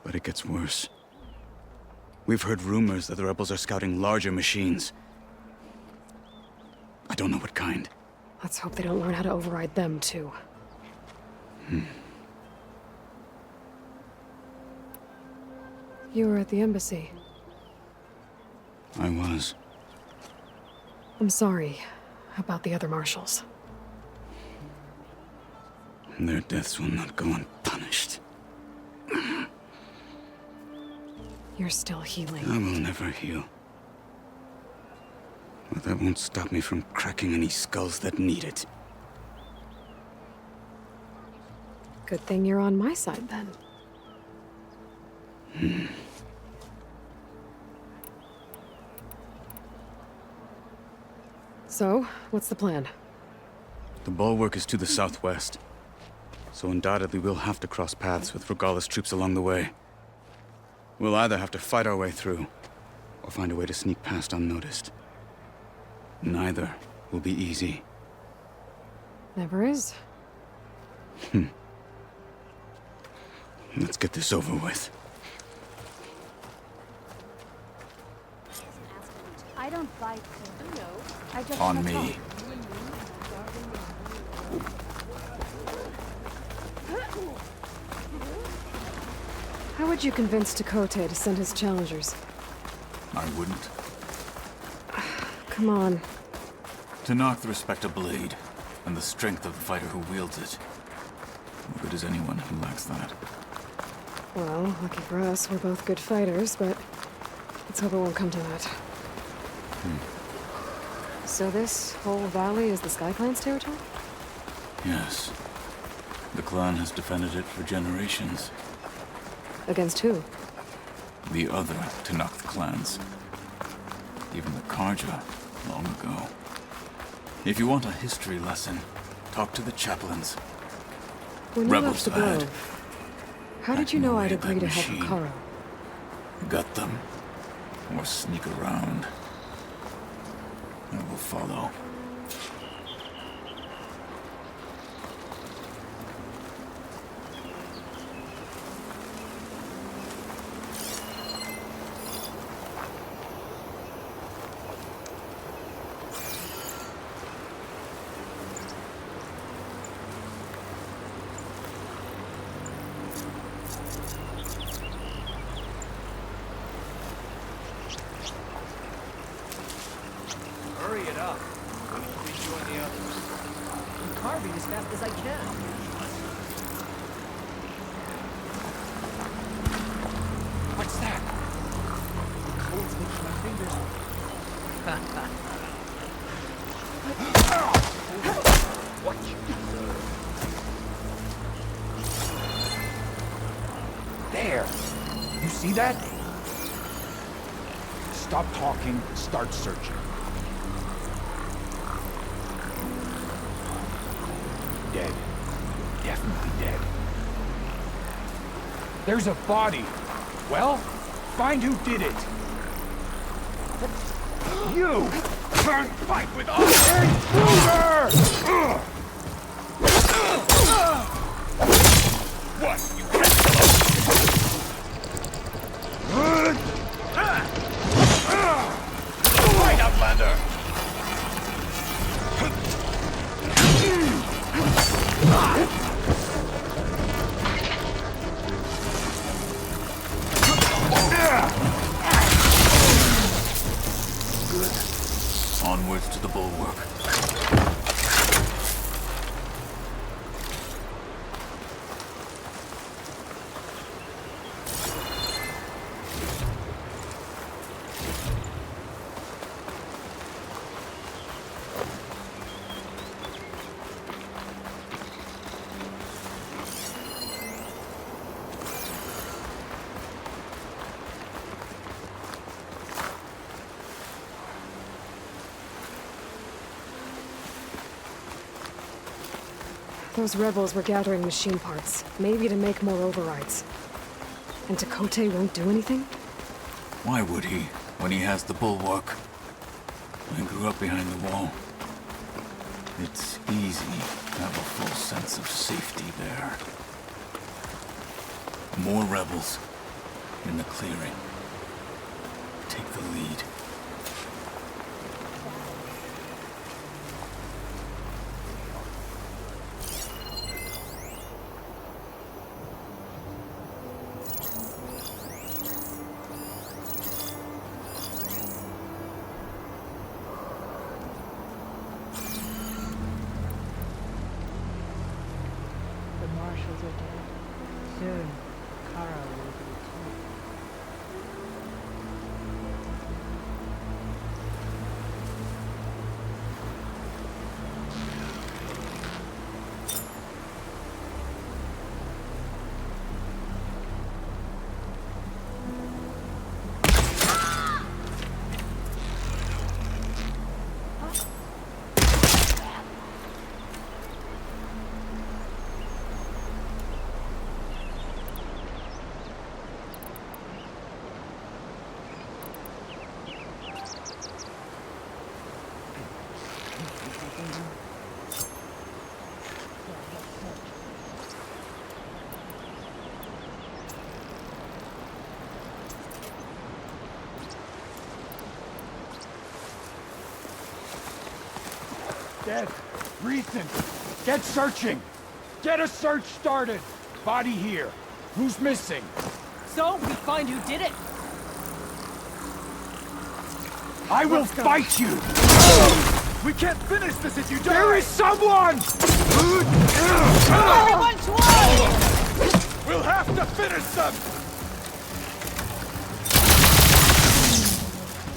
But it gets worse. We've heard rumors that the rebels are scouting larger machines. I don't know what kind. Let's hope they don't learn how to override them, too. You were at the embassy. I was. I'm sorry about the other marshals. Their deaths will not go unpunished. You're still healing. I will never heal. But that won't stop me from cracking any skulls that need it. Good thing you're on my side, then. So, what's the plan? The bulwark is to the southwest, so undoubtedly we'll have to cross paths with Regalla's troops along the way. We'll either have to fight our way through, or find a way to sneak past unnoticed. Neither will be easy. Never is. Let's get this over with. I don't bite. No. I just On me. How would you convince Tekote to send his challengers? I wouldn't. Come on. To knock the respect of blade, and the strength of the fighter who wields it. What good is anyone who lacks that? Well, lucky for us, we're both good fighters, but let's hope it won't come to that. So this whole valley is the Sky Clan's territory? Yes. The clan has defended it for generations. Against who? The other Tenakth clans. Even the Karja, long ago. If you want a history lesson, talk to the chaplains. When you Rebels left the bad. Grove, how did you know I'd agree to help machine. Karo? Gut them. Or sneak around. I will follow. Hurry it up. We need to rejoin the others. I'm carving as fast as I can. What's that? The cold makes my fingers. What you deserve. There. You see that? Stop talking, start searching. Dead. Definitely dead. There's a body. Well, find who did it. You! Can't fight with us! Intruder! What? You can't Right, Outlander! Good. Onwards to the bulwark. Those rebels were gathering machine parts, maybe to make more overrides. And Tekote won't do anything? Why would he, when he has the bulwark? I grew up behind the wall. It's easy to have a full sense of safety there. More rebels in the clearing. Take the lead. The marshals are dead. Soon, Kara will be too. Dead. Recent. Get searching. Get a search started. Body here. Who's missing? So, we find who did it. I will fight you! We can't finish this if you don't! There is someone! Everyone twice! We'll have to finish them!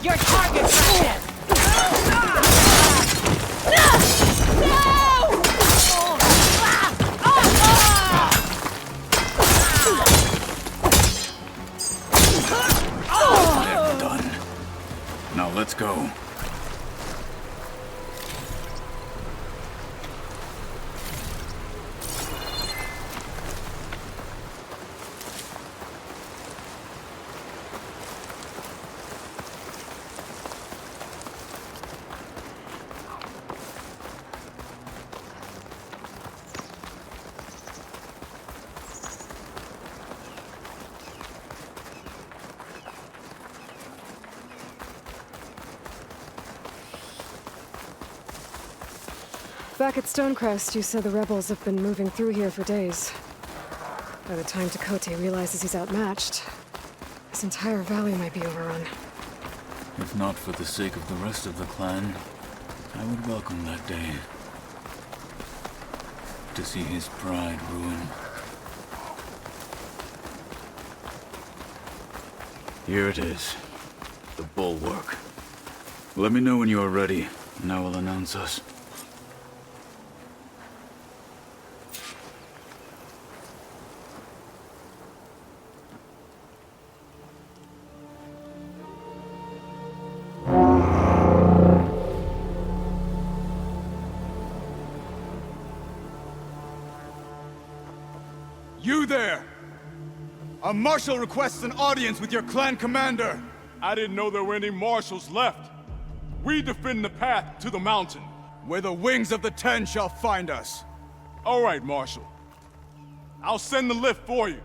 Your target's dead! They're done. Now let's go. Back at Stonecrest, you said the rebels have been moving through here for days. By the time Tekote realizes he's outmatched, this entire valley might be overrun. If not for the sake of the rest of the clan, I would welcome that day. To see his pride ruined. Here it is. The bulwark. Let me know when you are ready, and I will announce us. You there! A marshal requests an audience with your clan commander! I didn't know there were any marshals left. We defend the path to the mountain. Where the wings of the Ten shall find us. All right, Marshal. I'll send the lift for you.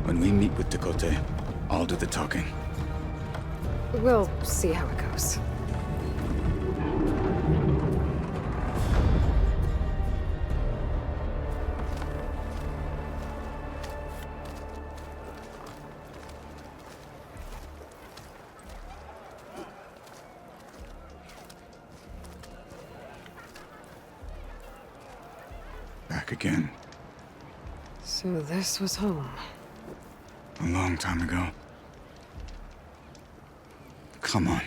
When we meet with Tekote, I'll do the talking. We'll see how it goes. Back again. So this was home. A long time ago. Come on.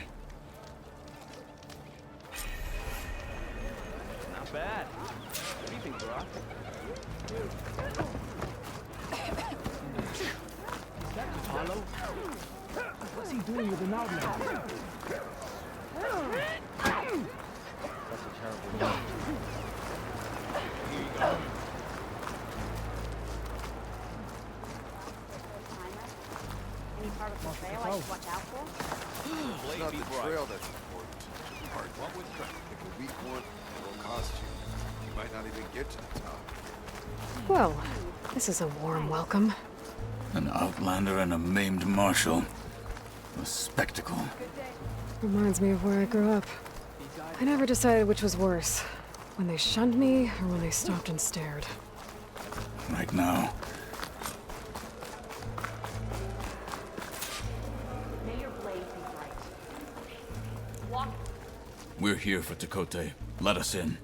Not bad. What do you think, bro? Is that Kotallo? What's he doing with an outlaw? That's a terrible name. Here you go. Any part of the trail I should watch out for? It's not the trail that's important. Hard. What would pick a weak one? It'll cost you. You might not even get to the top. Well, this is a warm welcome. An outlander and a maimed marshal. A spectacle. Reminds me of where I grew up. I never decided which was worse. When they shunned me, or when they stopped and stared. Right now. May your blade be bright. Walk. We're here for Tekote. Let us in.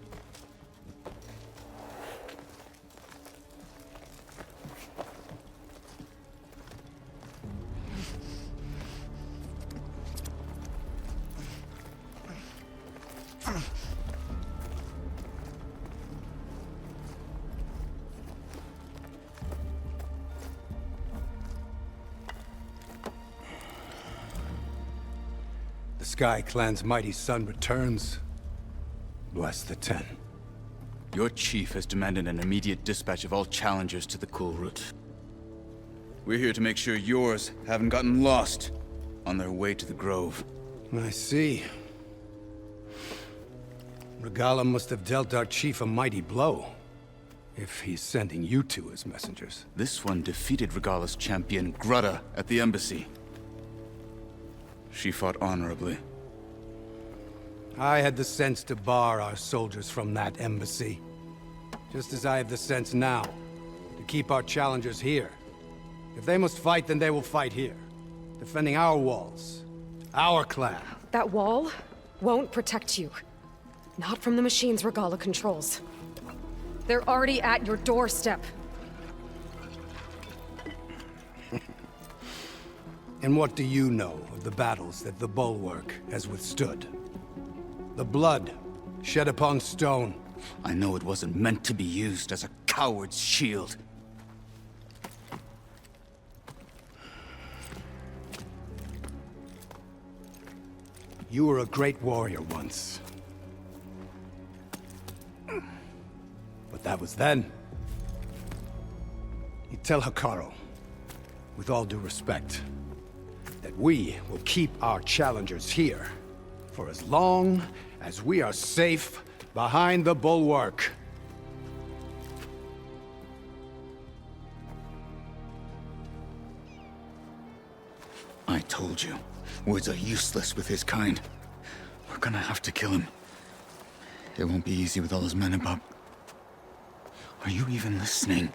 The Sky Clan's mighty son returns. Bless the Ten. Your chief has demanded an immediate dispatch of all challengers to the cool route. We're here to make sure yours haven't gotten lost on their way to the Grove. I see. Regala must have dealt our chief a mighty blow, if he's sending you two as messengers. This one defeated Regala's champion, Grudda, at the embassy. She fought honorably. I had the sense to bar our soldiers from that embassy. Just as I have the sense now, to keep our challengers here. If they must fight, then they will fight here. Defending our walls. Our clan. That wall won't protect you. Not from the machines Regala controls. They're already at your doorstep. And what do you know of the battles that the Bulwark has withstood? The blood shed upon stone. I know it wasn't meant to be used as a coward's shield. You were a great warrior once. But that was then. You tell Hekarro, with all due respect, that we will keep our challengers here for as long as we are safe behind the Bulwark. I told you, words are useless with his kind. We're gonna have to kill him. It won't be easy with all his men about. Are you even listening?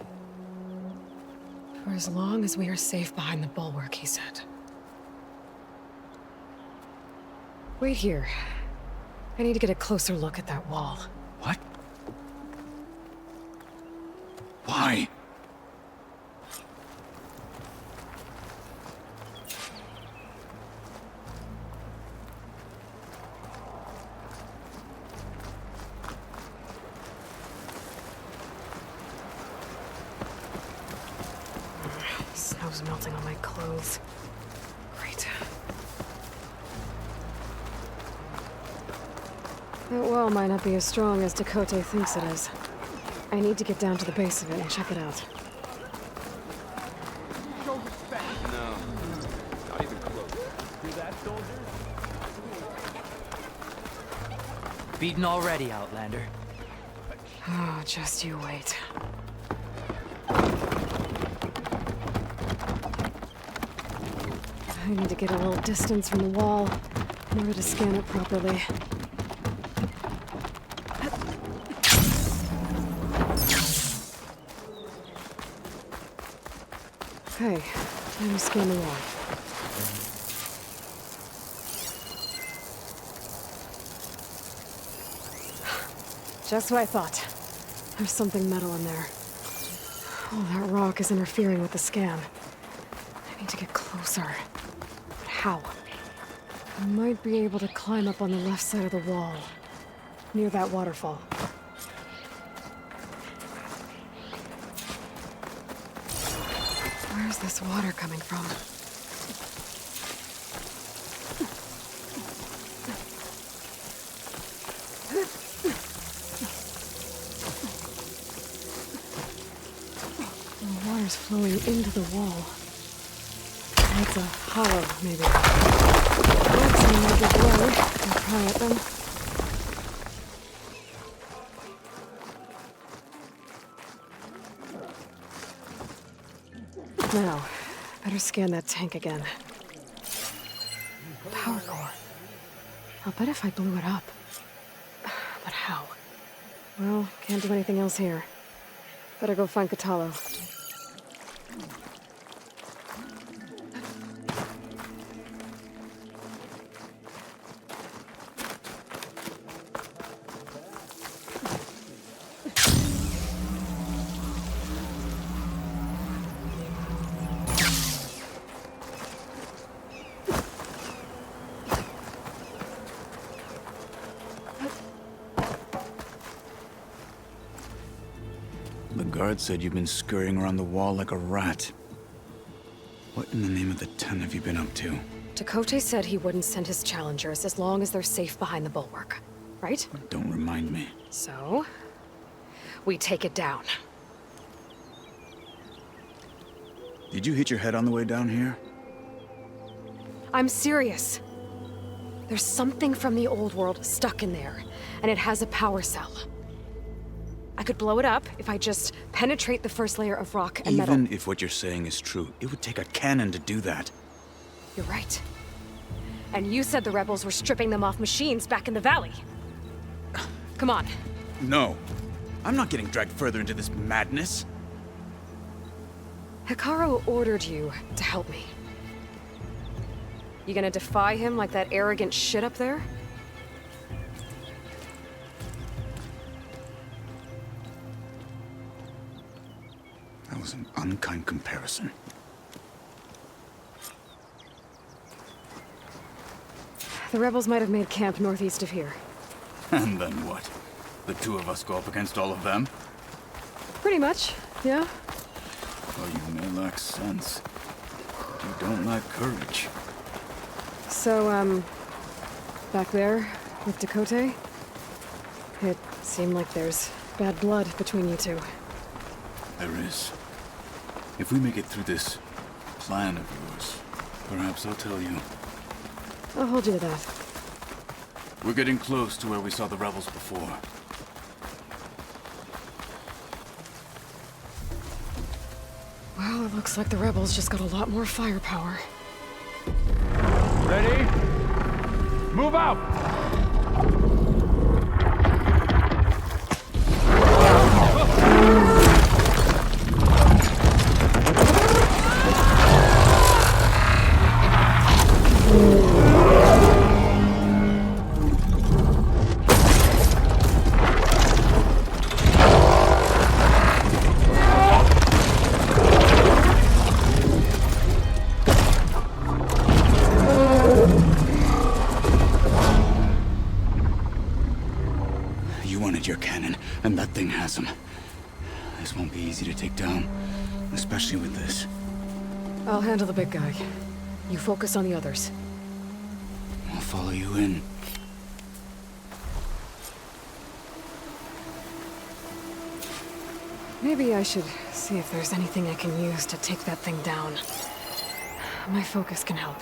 For as long as we are safe behind the Bulwark, he said. Wait here. I need to get a closer look at that wall. What? Why? Snow's melting on my clothes. Great. That wall might not be as strong as Tekotte thinks it is. I need to get down to the base of it and check it out. Show respect. No, not even close. Do that, soldier? Beaten already, Outlander. Oh, just you wait. I need to get a little distance from the wall in order to scan it properly. Okay, time to scan the wall. Just what I thought. There's something metal in there. Oh, that rock is interfering with the scan. I need to get closer. But how? I might be able to climb up on the left side of the wall, near that waterfall. Where's this water coming from? The water's flowing into the wall. It's a hollow, maybe. That seems like a glow. I'll try it then. Now, better scan that tank again. Power core. I'll bet if I blew it up. But how? Well, can't do anything else here. Better go find Kotallo. The guard said you've been scurrying around the wall like a rat. What in the name of the Ten have you been up to? Tekotte said he wouldn't send his challengers as long as they're safe behind the bulwark. Right? Don't remind me. So? we take it down. Did you hit your head on the way down here? I'm serious. There's something from the old world stuck in there, and it has a power cell. I could blow it up if I just penetrate the first layer of rock and metal. Even if what you're saying is true, it would take a cannon to do that. You're right. And you said the rebels were stripping them off machines back in the valley. Come on. No. I'm not getting dragged further into this madness. Hekarro ordered you to help me. You gonna defy him like that arrogant shit up there? That was an unkind comparison. The rebels might have made camp northeast of here. And then what? The two of us go up against all of them? Pretty much, yeah. Well, you may lack sense, but you don't lack courage. So, back there with Dakota, it seemed like there's bad blood between you two. There is. If we make it through this plan of yours, perhaps I'll tell you. I'll hold you to that. We're getting close to where we saw the rebels before. Well, it looks like the rebels just got a lot more firepower. Ready? Move out! Your cannon, and that thing has him. This won't be easy to take down, especially with this. I'll handle the big guy. You focus on the others. I'll follow you in. Maybe I should see if there's anything I can use to take that thing down. My focus can help.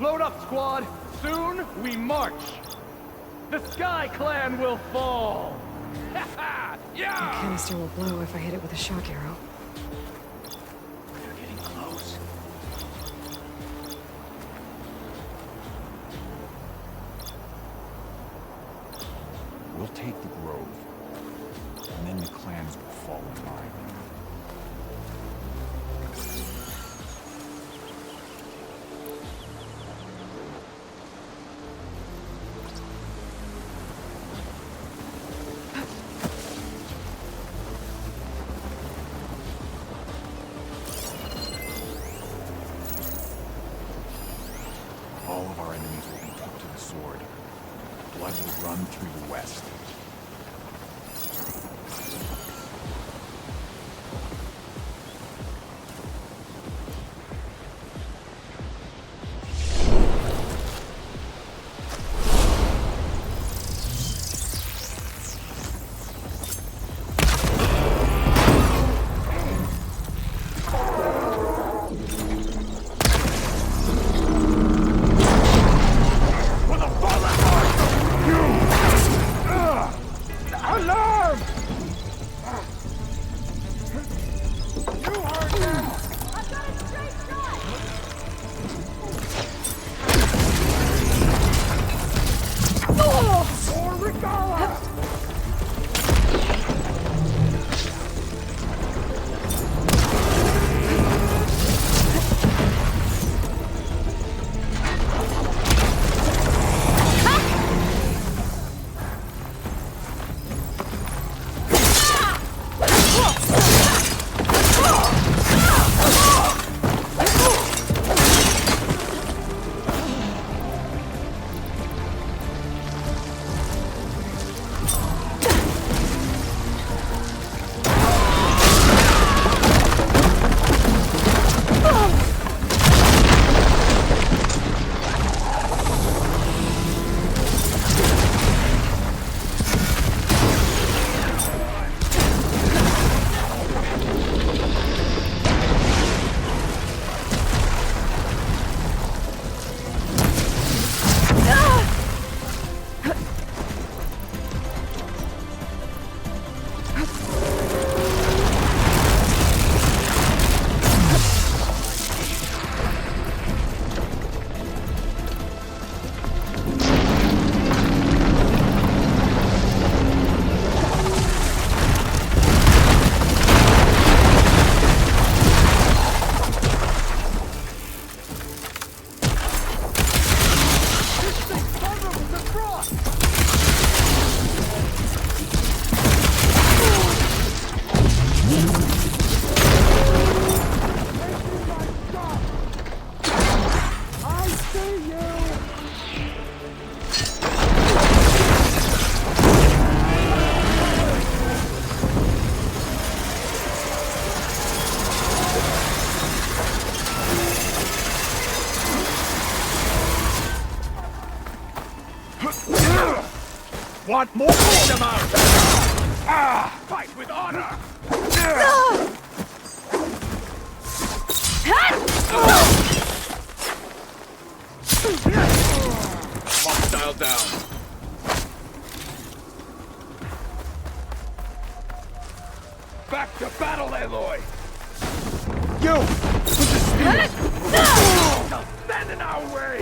Load up, squad! Soon we march! The Sky Clan will fall! Yeah! The canister will blow if I hit it with a shock arrow. We're getting close. We'll take the grove, and then the clans will fall in line. All of our enemies will be put to the sword. Blood will run through the west. want more? Pull them out! Ah! Fight with honor! Hostile down. Back to battle, Aloy! You! With the spear! Don't stand in our way!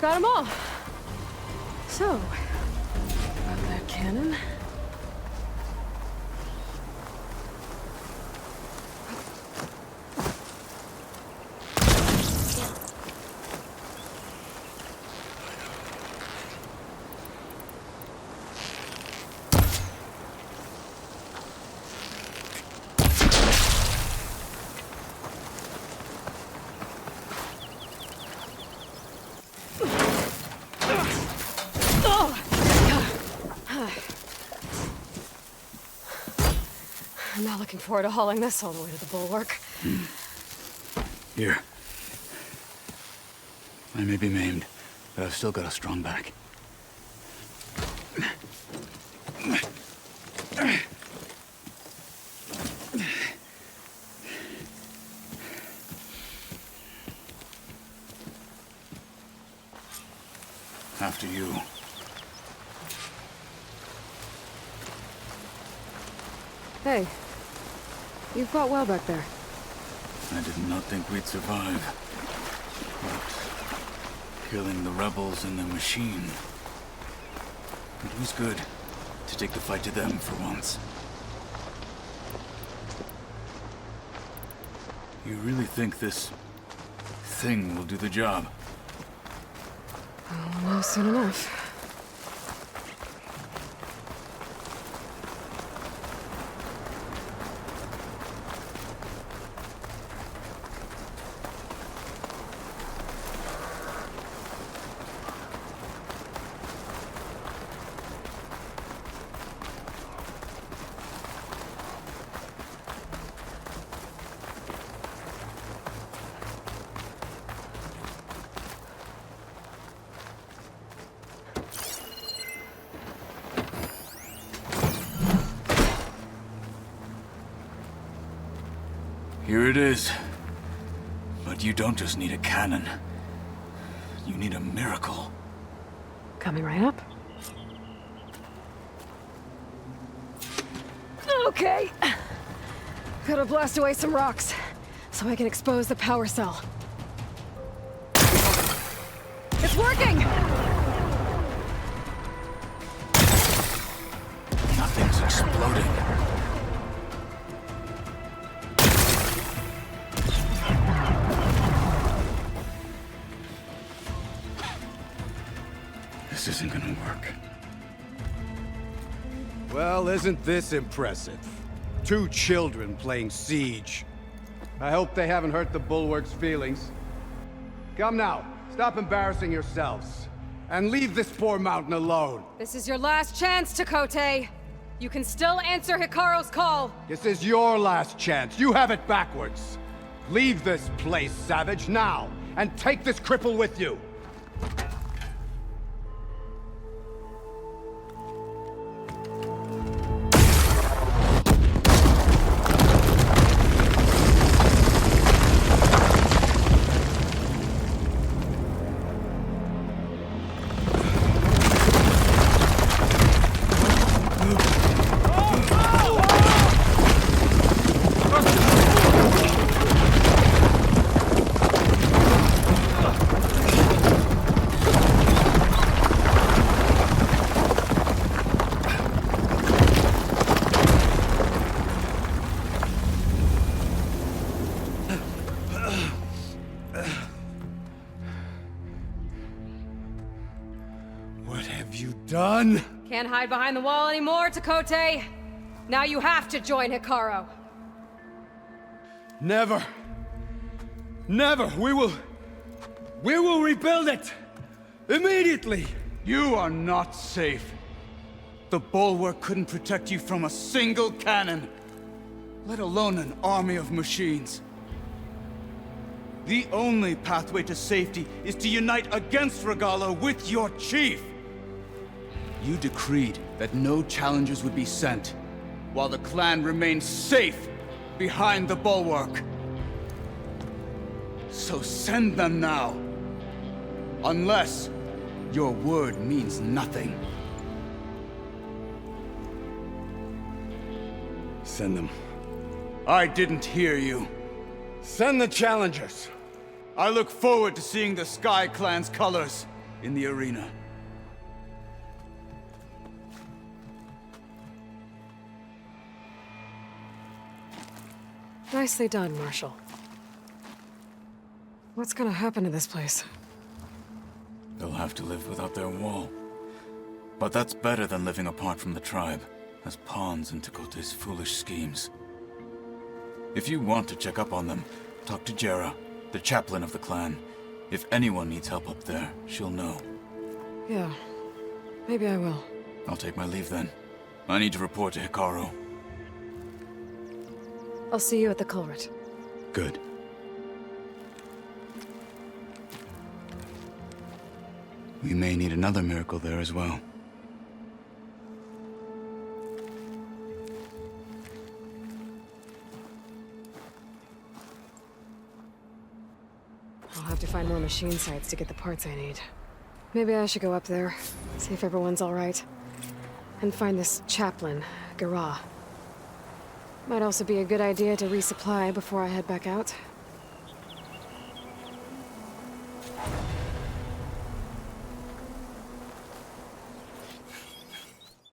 Got them all. So, about that cannon. I'm not looking forward to hauling this all the way to the bulwark. Here. I may be maimed, but I've still got a strong back. After you. Hey, you fought well back there. I did not think we'd survive. But killing the rebels and the machine. It was good to take the fight to them for once. You really think this thing will do the job? I'll know soon enough. Here it is. But you don't just need a cannon. You need a miracle. Coming right up. Okay. Gotta blast away some rocks, so I can expose the power cell. It's working! Nothing's exploding. This isn't gonna work. Well, isn't this impressive? 2 children playing siege. I hope they haven't hurt the bulwark's feelings. Come now, stop embarrassing yourselves. And leave this poor mountain alone. This is your last chance, Takote. You can still answer Hikaru's call. This is your last chance. You have it backwards. Leave this place, Savage, now. And take this cripple with you. Done? Can't hide behind the wall anymore, Takote. Now you have to join Hikaru. Never. Never. We will rebuild it. Immediately. You are not safe. The bulwark couldn't protect you from a single cannon, let alone an army of machines. The only pathway to safety is to unite against Regalla with your chief. You decreed that no challengers would be sent, while the clan remained safe behind the bulwark. So send them now. Unless your word means nothing. Send them. I didn't hear you. Send the challengers. I look forward to seeing the Sky Clan's colors in the arena. Nicely done, Marshal. What's gonna happen to this place? They'll have to live without their wall. But that's better than living apart from the tribe, as pawns in Tekote's foolish schemes. If you want to check up on them, talk to Jera, the chaplain of the clan. If anyone needs help up there, she'll know. Yeah, maybe I will. I'll take my leave then. I need to report to Hikaru. I'll see you at the culvert. Good. We may need another miracle there as well. I'll have to find more machine sites to get the parts I need. Maybe I should go up there, see if everyone's all right. And find this chaplain, Gara. Might also be a good idea to resupply before I head back out.